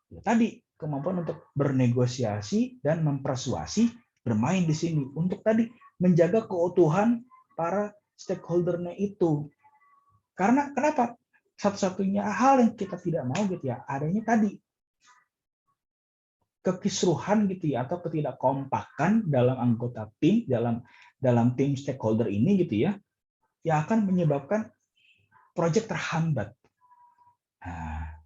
Ya, tadi kemampuan untuk bernegosiasi dan mempersuasi bermain di sini untuk tadi menjaga keutuhan para stakeholder-nya itu. Karena kenapa? Satu-satunya hal yang kita tidak mau gitu ya, adanya tadi kekisruhan gitu ya, atau ketidakkompakan dalam anggota tim, dalam tim stakeholder ini gitu ya, yang akan menyebabkan proyek terhambat. Nah,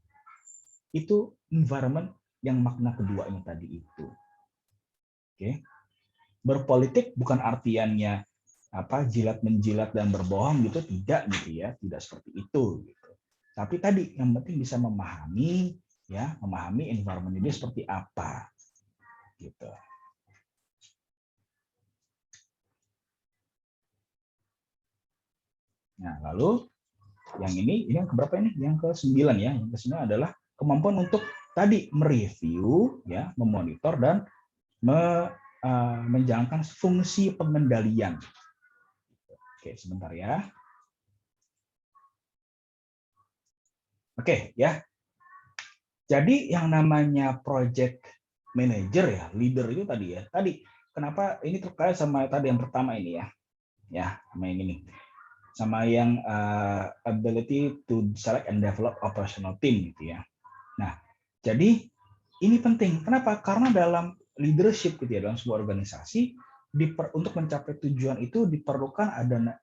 itu environment yang makna keduanya tadi itu. Oke. Berpolitik bukan artiannya jilat menjilat dan berbohong gitu, tidak gitu ya, tidak seperti itu gitu. Tapi tadi yang penting bisa memahami ya, memahami environment ini seperti apa gitu. Nah, lalu yang ini yang keberapa ini? Yang ke-9 ya. Yang ke-9 adalah kemampuan untuk tadi mereview ya, memonitor dan menjalankan fungsi pengendalian. Oke, sebentar ya. Oke, ya. Jadi yang namanya project manager ya, leader itu tadi ya. Tadi kenapa ini terkait sama tadi yang pertama ini ya. Ya, sama yang ini. Sama yang ability to select and develop operational team gitu ya. Nah, jadi ini penting. Kenapa? Karena dalam leadership gitu ya, dalam sebuah organisasi untuk mencapai tujuan itu diperlukan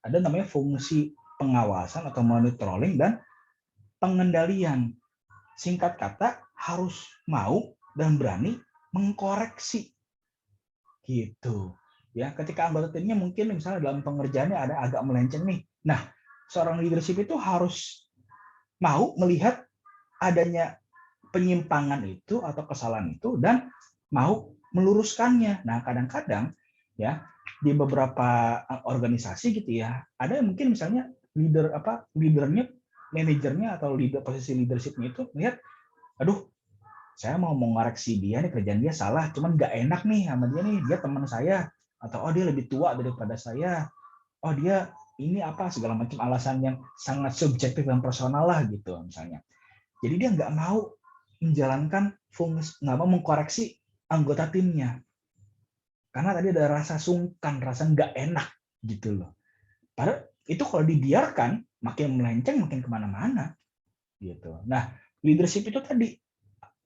ada namanya fungsi pengawasan atau monitoring dan pengendalian. Singkat kata, harus mau dan berani mengkoreksi. Gitu. Ya, ketika anggota timnya mungkin misalnya dalam pengerjaannya ada agak melenceng nih. Nah, seorang leadership itu harus mau melihat adanya penyimpangan itu atau kesalahan itu dan mau meluruskannya. Nah, kadang-kadang ya di beberapa organisasi gitu ya, ada yang mungkin misalnya leadernya manajernya atau posisi leadership-nya itu melihat, aduh, saya mau mengoreksi dia nih, kerjaan dia salah, cuman nggak enak nih sama dia nih, dia teman saya, atau oh dia lebih tua daripada saya, oh dia ini apa, segala macam alasan yang sangat subjektif dan personal lah gitu misalnya. Jadi dia nggak mau menjalankan fungsi, nggak mau mengkoreksi anggota timnya. Karena tadi ada rasa sungkan, rasa nggak enak gitu loh. Padahal itu kalau dibiarkan makin melenceng, makin kemana-mana gitu. Nah, leadership itu tadi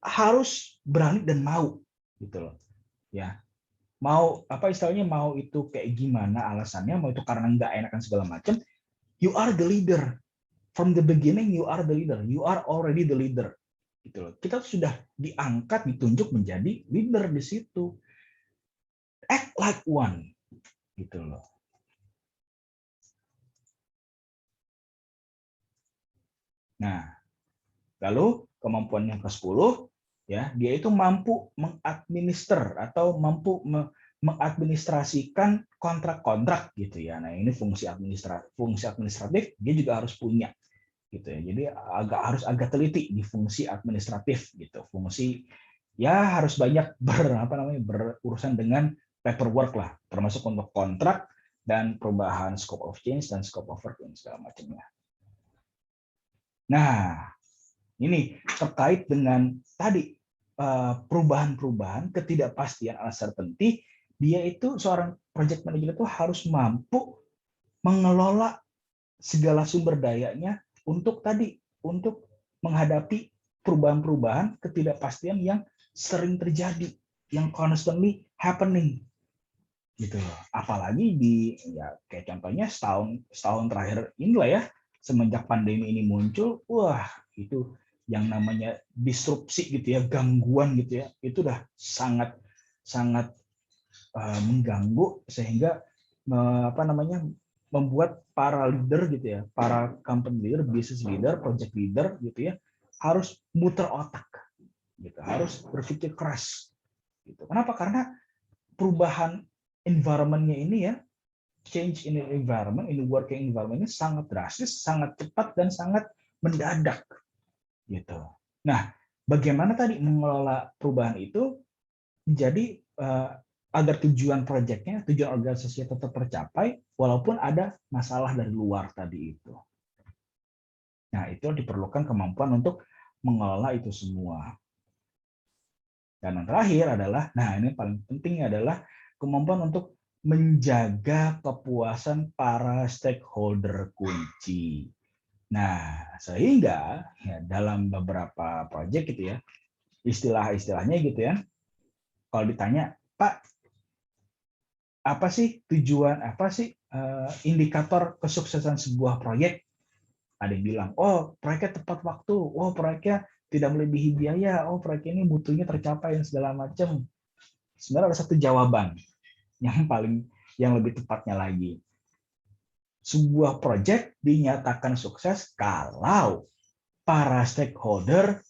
harus berani dan mau gitu loh. Ya, mau apa istilahnya, mau itu kayak gimana alasannya, mau itu karena nggak enak dan segala macam. You are the leader from the beginning. You are the leader. You are already the leader. Gitu loh. Kita sudah diangkat, ditunjuk menjadi leader di situ. Act like one, gitu loh. Nah, lalu kemampuan yang ke-10, ya, dia itu mampu mengadminister atau mampu mengadministrasikan kontrak-kontrak gitu ya. Nah, ini fungsi administratif dia juga harus punya gitu ya. Jadi harus agak teliti di fungsi administratif gitu. Fungsi ya harus banyak berurusan dengan paperwork lah, termasuk untuk kontrak dan perubahan scope of change dan scope of work dan segala macamnya. Nah, ini terkait dengan tadi perubahan-perubahan, ketidakpastian, uncertainty, dia itu seorang project manager itu harus mampu mengelola segala sumber dayanya untuk menghadapi perubahan-perubahan, ketidakpastian yang sering terjadi, yang constantly happening gitu loh. Apalagi kayak contohnya setahun terakhir inilah ya, semenjak pandemi ini muncul, wah itu yang namanya disrupsi gitu ya, gangguan gitu ya, itu udah sangat mengganggu sehingga membuat para leader gitu ya, para company leader, business leader, project leader gitu ya, harus muter otak gitu, harus berpikir keras gitu. Kenapa? Karena perubahan environment-nya ini ya, change in the environment, in the working environment ini sangat drastis, sangat cepat dan sangat mendadak gitu. Nah, bagaimana tadi mengelola perubahan itu jadi agar tujuan proyeknya, tujuan organisasi tetap tercapai walaupun ada masalah dari luar tadi itu. Nah, itu diperlukan kemampuan untuk mengelola itu semua. Dan yang terakhir adalah, nah ini paling penting adalah kemampuan untuk menjaga kepuasan para stakeholder kunci. Nah, sehingga ya, dalam beberapa proyek gitu ya, istilah-istilahnya gitu ya, kalau ditanya, Pak, apa sih tujuan, apa sih indikator kesuksesan sebuah proyek? Ada yang bilang, oh proyeknya tepat waktu, oh proyeknya tidak melebihi biaya, oh proyek ini mutunya tercapai dan segala macam. Sebenarnya ada satu jawaban yang lebih tepatnya lagi. Sebuah proyek dinyatakan sukses kalau para stakeholder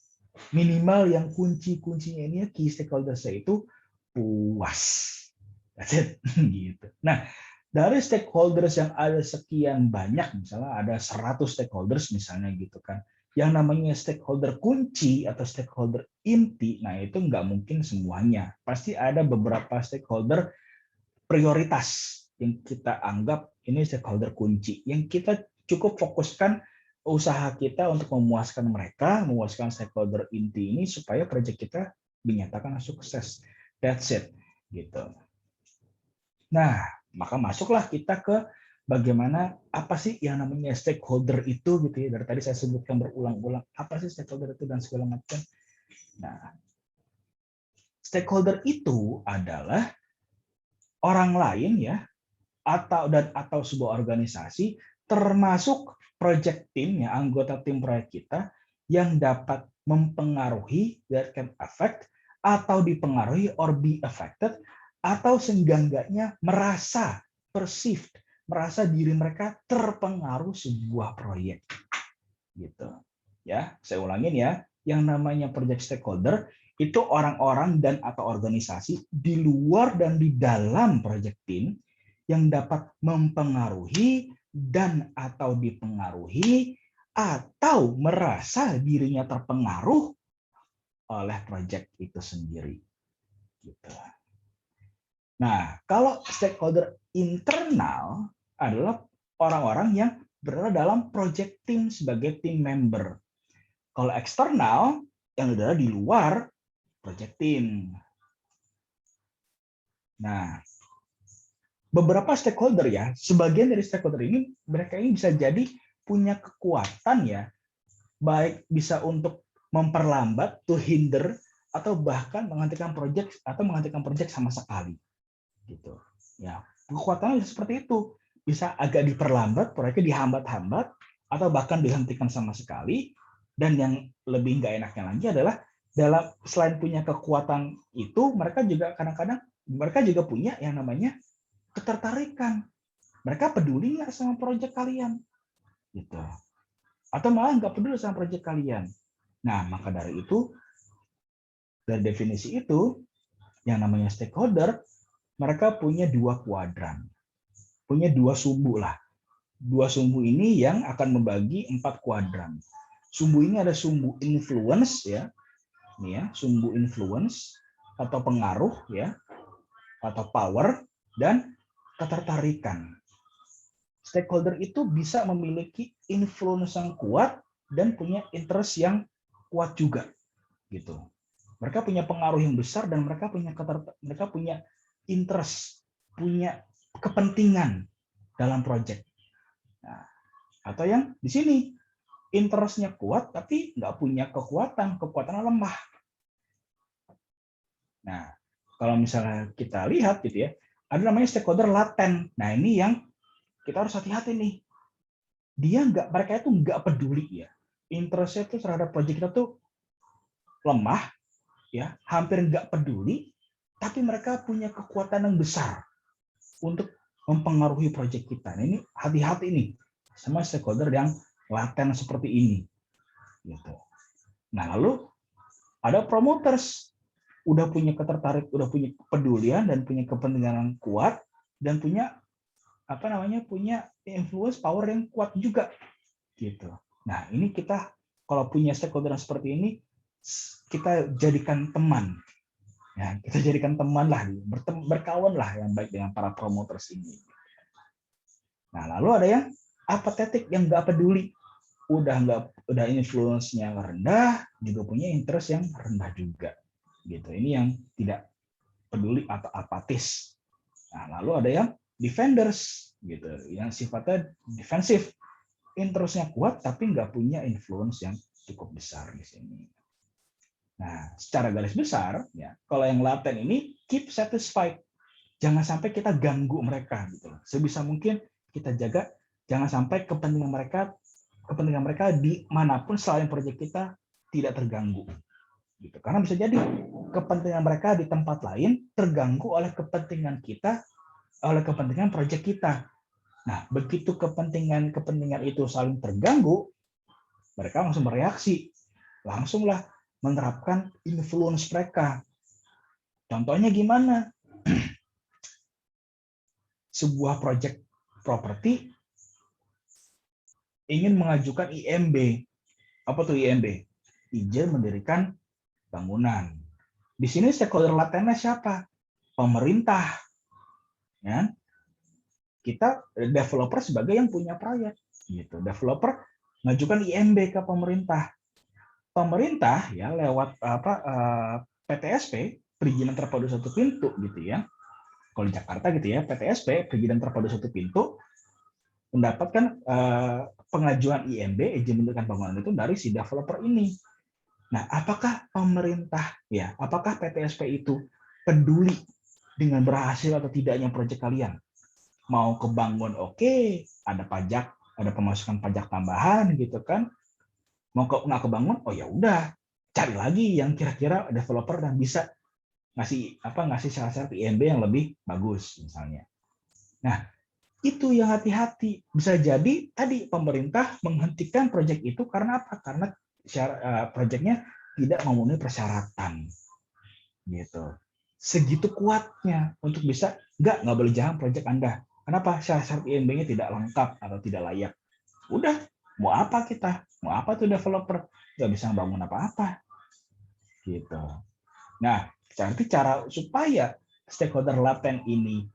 minimal yang kunci-kuncinya ini key stakeholders itu puas. That's it. Gitu. Nah, dari stakeholders yang ada sekian banyak, misalnya ada 100 stakeholders misalnya gitu kan, yang namanya stakeholder kunci atau stakeholder inti, nah itu nggak mungkin semuanya. Pasti ada beberapa stakeholder prioritas yang kita anggap ini stakeholder kunci, yang kita cukup fokuskan usaha kita untuk memuaskan mereka, memuaskan stakeholder inti ini supaya proyek kita dinyatakan sukses. That's it. Gitu. Nah, maka masuklah kita ke bagaimana apa sih yang namanya stakeholder itu gitu ya. Dari tadi saya sebutkan berulang-ulang apa sih stakeholder itu dan segala macam. Nah, stakeholder itu adalah orang lain ya atau sebuah organisasi termasuk project team ya, anggota tim proyek kita yang dapat mempengaruhi, that can affect atau dipengaruhi or be affected atau seenggak-enggaknya merasa perceived, merasa diri mereka terpengaruh sebuah proyek. Gitu. Ya, saya ulangin ya, yang namanya project stakeholder itu orang-orang dan atau organisasi di luar dan di dalam project team yang dapat mempengaruhi dan atau dipengaruhi atau merasa dirinya terpengaruh oleh proyek itu sendiri. Gitu. Nah, kalau stakeholder internal adalah orang-orang yang berada dalam project team sebagai team member. Kalau eksternal, yang berada di luar project team. Nah, beberapa stakeholder ya, sebagian dari stakeholder ini, mereka ini bisa jadi punya kekuatan ya, baik bisa untuk memperlambat, to hinder, atau bahkan menghentikan proyek sama sekali. Gitu. Ya, kekuatannya seperti itu. Bisa agak diperlambat, proyeknya dihambat-hambat, atau bahkan dihentikan sama sekali. Dan yang lebih nggak enaknya lagi adalah selain punya kekuatan itu, mereka juga kadang-kadang mereka juga punya yang namanya ketertarikan. Mereka peduli nggak sama proyek kalian, gitu. Atau malah nggak peduli sama proyek kalian. Nah, maka dari itu, dari definisi itu, yang namanya stakeholder, mereka punya 2 kuadran, punya 2 sumbu lah. 2 sumbu ini yang akan membagi 4 kuadran. Sumbu ini ada sumbu influence ya, ini ya, sumbu influence atau pengaruh ya, atau power, dan ketertarikan. Stakeholder itu bisa memiliki influence yang kuat dan punya interest yang kuat juga, gitu. Mereka punya pengaruh yang besar dan mereka punya interest, punya kepentingan dalam proyek. Nah, atau yang di sini interestnya kuat tapi nggak punya kekuatannya lemah. Nah, kalau misalnya kita lihat gitu ya, ada namanya stakeholder laten. Nah, ini yang kita harus hati-hati nih. Mereka itu nggak peduli ya. Interestnya tuh terhadap proyek kita tuh lemah, ya, hampir nggak peduli, tapi mereka punya kekuatan yang besar untuk mempengaruhi proyek kita. Nah, ini hati-hati nih sama stakeholder yang laten seperti ini. Gitu. Nah, lalu ada promoters, udah punya udah punya kepedulian dan punya kepentingan yang kuat dan punya punya influence power yang kuat juga. Gitu. Nah, ini kita kalau punya stakeholder yang seperti ini, kita jadikan teman. Ya, kita jadikan teman lah, berkawan lah yang baik dengan para promoters ini. Nah, lalu ada yang apatetik, yang nggak peduli, udah influence-nya rendah, juga punya interest yang rendah juga. Gitu. Ini yang tidak peduli atau apatis. Nah, lalu ada yang defenders, gitu, yang sifatnya defensif, interest-nya kuat tapi nggak punya influence yang cukup besar di sini. Nah, secara garis besar, ya, kalau yang laten ini keep satisfied, jangan sampai kita ganggu mereka, gitu. Sebisa mungkin kita jaga, jangan sampai kepentingan mereka dimanapun selain proyek kita tidak terganggu, gitu. Karena bisa jadi kepentingan mereka di tempat lain terganggu oleh kepentingan kita, oleh kepentingan proyek kita. Nah, begitu kepentingan itu saling terganggu, mereka langsung bereaksi, langsunglah menerapkan influence mereka. Contohnya gimana? Sebuah proyek properti ingin mengajukan IMB. Apa tuh IMB? Izin mendirikan bangunan. Di sini stakeholder latennya siapa? Pemerintah. Ya. Kita developer sebagai yang punya proyek. Gitu. Developer mengajukan IMB ke pemerintah. Pemerintah ya lewat PTSP, perizinan terpadu satu pintu gitu ya. Kalau di Jakarta gitu ya, PTSP, perizinan terpadu satu pintu, mendapatkan pengajuan IMB, izin mendirikan bangunan itu dari si developer ini. Nah, apakah pemerintah ya, apakah PTSP itu peduli dengan berhasil atau tidaknya proyek kalian? Mau kebangun oke, ada pajak, ada pemasukan pajak tambahan gitu kan. Mau nggak kebangun, oh ya udah, cari lagi yang kira-kira developer dan bisa ngasih syarat-syarat IMB yang lebih bagus misalnya. Nah, itu yang hati-hati. Bisa jadi tadi pemerintah menghentikan proyek itu karena apa? Karena proyeknya tidak memenuhi persyaratan. Gitu. Segitu kuatnya untuk bisa nggak boleh jalan proyek Anda. Kenapa? Syarat-syarat IMB-nya tidak lengkap atau tidak layak. Udah, Mau apa kita? Mau apa tuh developer? Nggak bisa bangun apa-apa. Gitu. Nah, nanti cara supaya stakeholder laten ini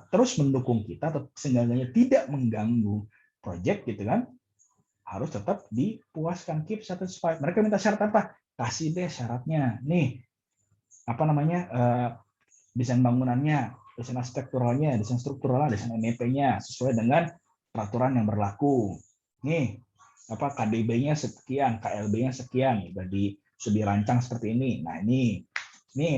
terus mendukung kita atau seenggaknya tidak mengganggu project gitu kan, harus tetap dipuaskan, keep satisfied. Mereka minta syarat apa? Kasih deh syaratnya. Nih, apa namanya? Desain bangunannya, desain arsitekturalnya, desain strukturalnya, desain MEP-nya sesuai dengan peraturan yang berlaku. Nih, apa KDB-nya sekian, KLB-nya sekian, sudah dirancang seperti ini. Nah, ini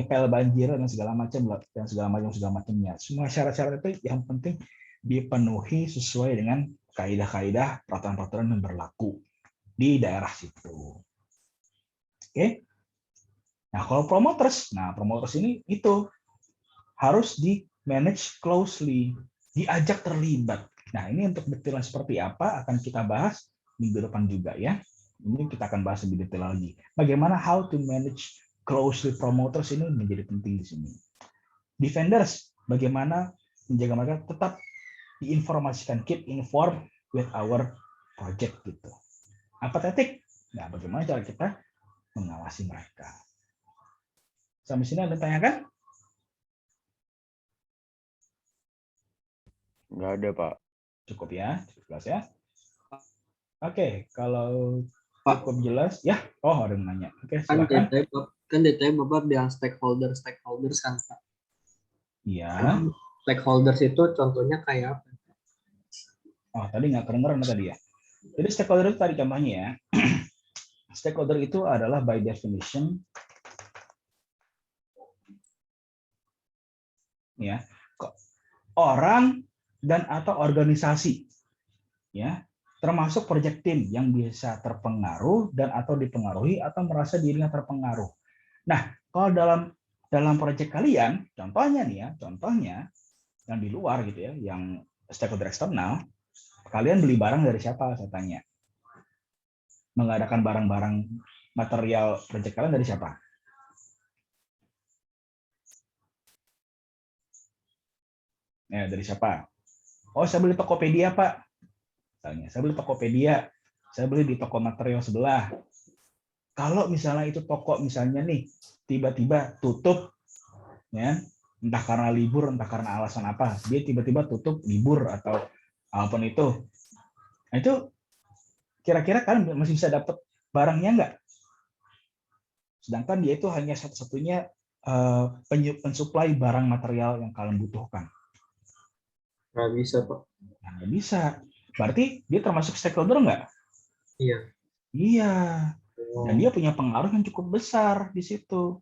pel banjir dan segala macamnya. Semua syarat-syarat itu yang penting dipenuhi sesuai dengan kaidah-kaidah peraturan-peraturan yang berlaku di daerah situ. Oke. Nah, kalau promoters ini itu harus di manage closely, diajak terlibat. Nah, ini untuk detailnya seperti apa akan kita bahas minggu depan juga ya. Ini kita akan bahas lebih detail lagi. Bagaimana how to manage closely promoters ini menjadi penting di sini. Defenders, bagaimana menjaga mereka tetap diinformasikan, keep informed with our project gitu. Apathetic, nah bagaimana cara kita mengawasi mereka. Sampai sini ada tanyakan? Nggak ada, Pak. Cukup ya, cukup jelas ya. Oke, kalau Pak, cukup jelas, ya. Oh, ada yang nanya. Oke, kan silakan. DTM Bapak bilang stakeholders kan, Pak. Iya. Stakeholders itu contohnya kayak apa? Oh, tadi nggak kedengeran tadi ya. Jadi stakeholder itu tadi contohnya ya. Stakeholder itu adalah by definition ya orang dan atau organisasi ya, termasuk project team yang bisa terpengaruh dan atau dipengaruhi atau merasa dirinya terpengaruh. Nah, kalau dalam project kalian, contohnya nih ya, contohnya yang di luar gitu ya, yang stakeholder eksternal, kalian beli barang dari siapa? Saya tanya. Mengadakan barang-barang material project kalian dari siapa? Ya, dari siapa? Oh, saya beli Tokopedia, Pak. Misalnya, saya beli Tokopedia. Saya beli di toko material sebelah. Kalau misalnya itu toko misalnya nih tiba-tiba tutup, ya, entah karena libur, entah karena alasan apa, dia tiba-tiba tutup libur atau apapun itu. Nah, itu kira-kira kalian masih bisa dapat barangnya nggak? Sedangkan dia itu hanya satu-satunya pensuplai barang material yang kalian butuhkan. Nggak bisa, Pak. Nah, nggak bisa. Berarti dia termasuk stakeholder nggak? Iya. Iya. Dan Oh. dia punya pengaruh yang cukup besar di situ.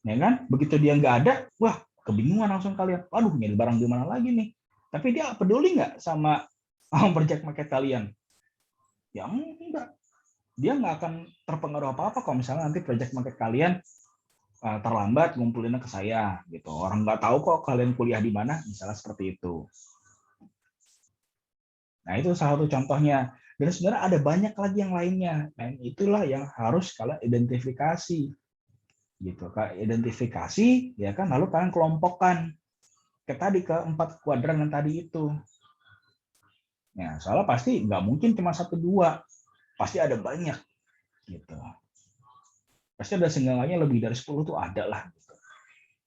Ya kan? Begitu dia nggak ada, wah kebingungan langsung kalian. Waduh, nyari barang di mana lagi nih? Tapi dia peduli nggak sama project market kalian? Ya enggak. Dia nggak akan terpengaruh apa-apa kalau misalnya nanti project market kalian terlambat ngumpulinnya ke saya gitu. Orang nggak tahu kok kalian kuliah di mana, misalnya seperti itu. Nah, itu salah satu contohnya. Dan sebenarnya ada banyak lagi yang lainnya. Dan itulah yang harus kalian identifikasi. Gitu. Kalian identifikasi, ya kan, lalu kalian kelompokkan ke 4 kuadran yang tadi itu. Ya, soalnya pasti nggak mungkin cuma 1-2. Pasti ada banyak. Gitu. Pasti ada seenggaknya lebih dari 10 tuh ada lah. Gitu.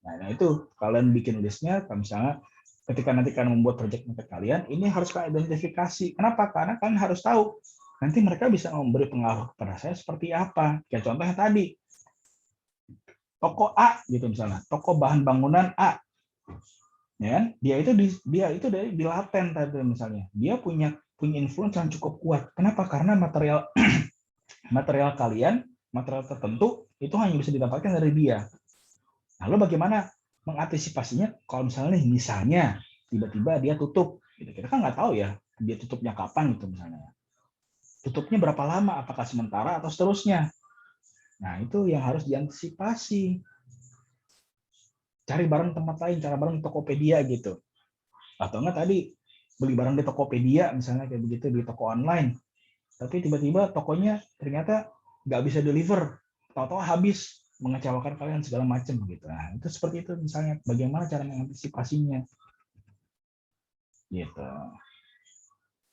Nah, itu kalian bikin listnya, kalau misalnya ketika nanti kalian membuat project market kalian, ini harus kalian identifikasi. Kenapa? Karena kalian harus tahu nanti mereka bisa memberi pengaruh kepada saya seperti apa. Kayak contohnya tadi, toko A gitu misalnya, toko bahan bangunan A, ya kan? Dia itu dari di laten tadi misalnya, dia punya influence yang cukup kuat. Kenapa? Karena material material kalian, material tertentu itu hanya bisa didapatkan dari dia. Lalu bagaimana mengantisipasinya kalau misalnya tiba-tiba dia tutup, gitu. Kita kan nggak tahu ya dia tutupnya kapan gitu misalnya. Tutupnya berapa lama, apakah sementara atau seterusnya. Nah, itu yang harus diantisipasi. Cari barang tempat lain, cari barang di Tokopedia gitu. Atau enggak tadi beli barang di Tokopedia misalnya kayak begitu di toko online. Tapi tiba-tiba tokonya ternyata nggak bisa deliver, tahu-tahu habis, mengecewakan kalian segala macam gitu. Nah, itu seperti itu misalnya bagaimana cara mengantisipasinya. Gitu.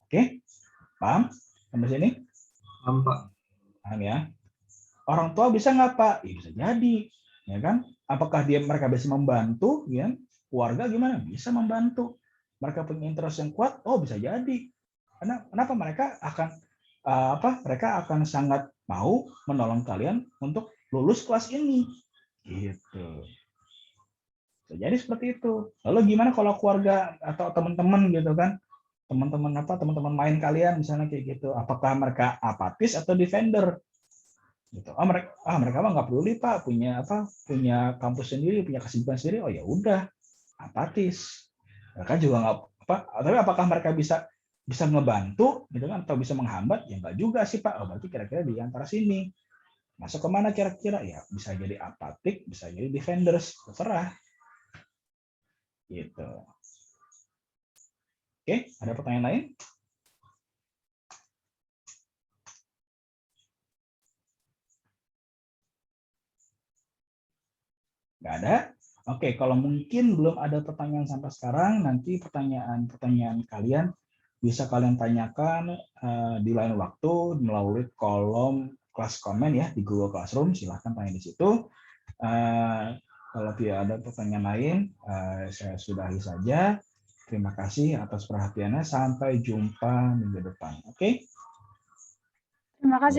Oke? Paham? Sampai sini? Paham, Pak. Paham ya? Orang tua bisa nggak Pak? Ya, bisa jadi, ya kan? Apakah mereka bisa membantu? Ya, keluarga gimana? Bisa membantu. Mereka punya interest yang kuat, oh bisa jadi. Kenapa mereka akan mereka akan sangat mau menolong kalian untuk lulus kelas ini, gitu. Jadi seperti itu. Lalu gimana kalau keluarga atau teman-teman gitu kan? Teman-teman main kalian misalnya kayak gitu. Apakah mereka apatis atau defender? Gitu. Mereka mah nggak peduli Pak, punya kampus sendiri, punya kesibukan sendiri. Oh ya udah, apatis. Mereka juga nggak tapi apakah mereka bisa ngebantu gitu kan atau bisa menghambat? Ya nggak juga sih Pak. Oh berarti kira-kira di antara sini. Masuk kemana kira-kira? Ya bisa jadi apatik, bisa jadi defenders, terserah. Gitu. Oke, ada pertanyaan lain? Nggak ada? Oke, kalau mungkin belum ada pertanyaan sampai sekarang, nanti pertanyaan-pertanyaan kalian bisa kalian tanyakan di lain waktu melalui kolom kelas komen ya di Google Classroom. Silahkan tanya di situ. Kalau tidak ada pertanyaan lain, saya sudahi saja. Terima kasih atas perhatiannya. Sampai jumpa minggu depan. Oke? Terima kasih.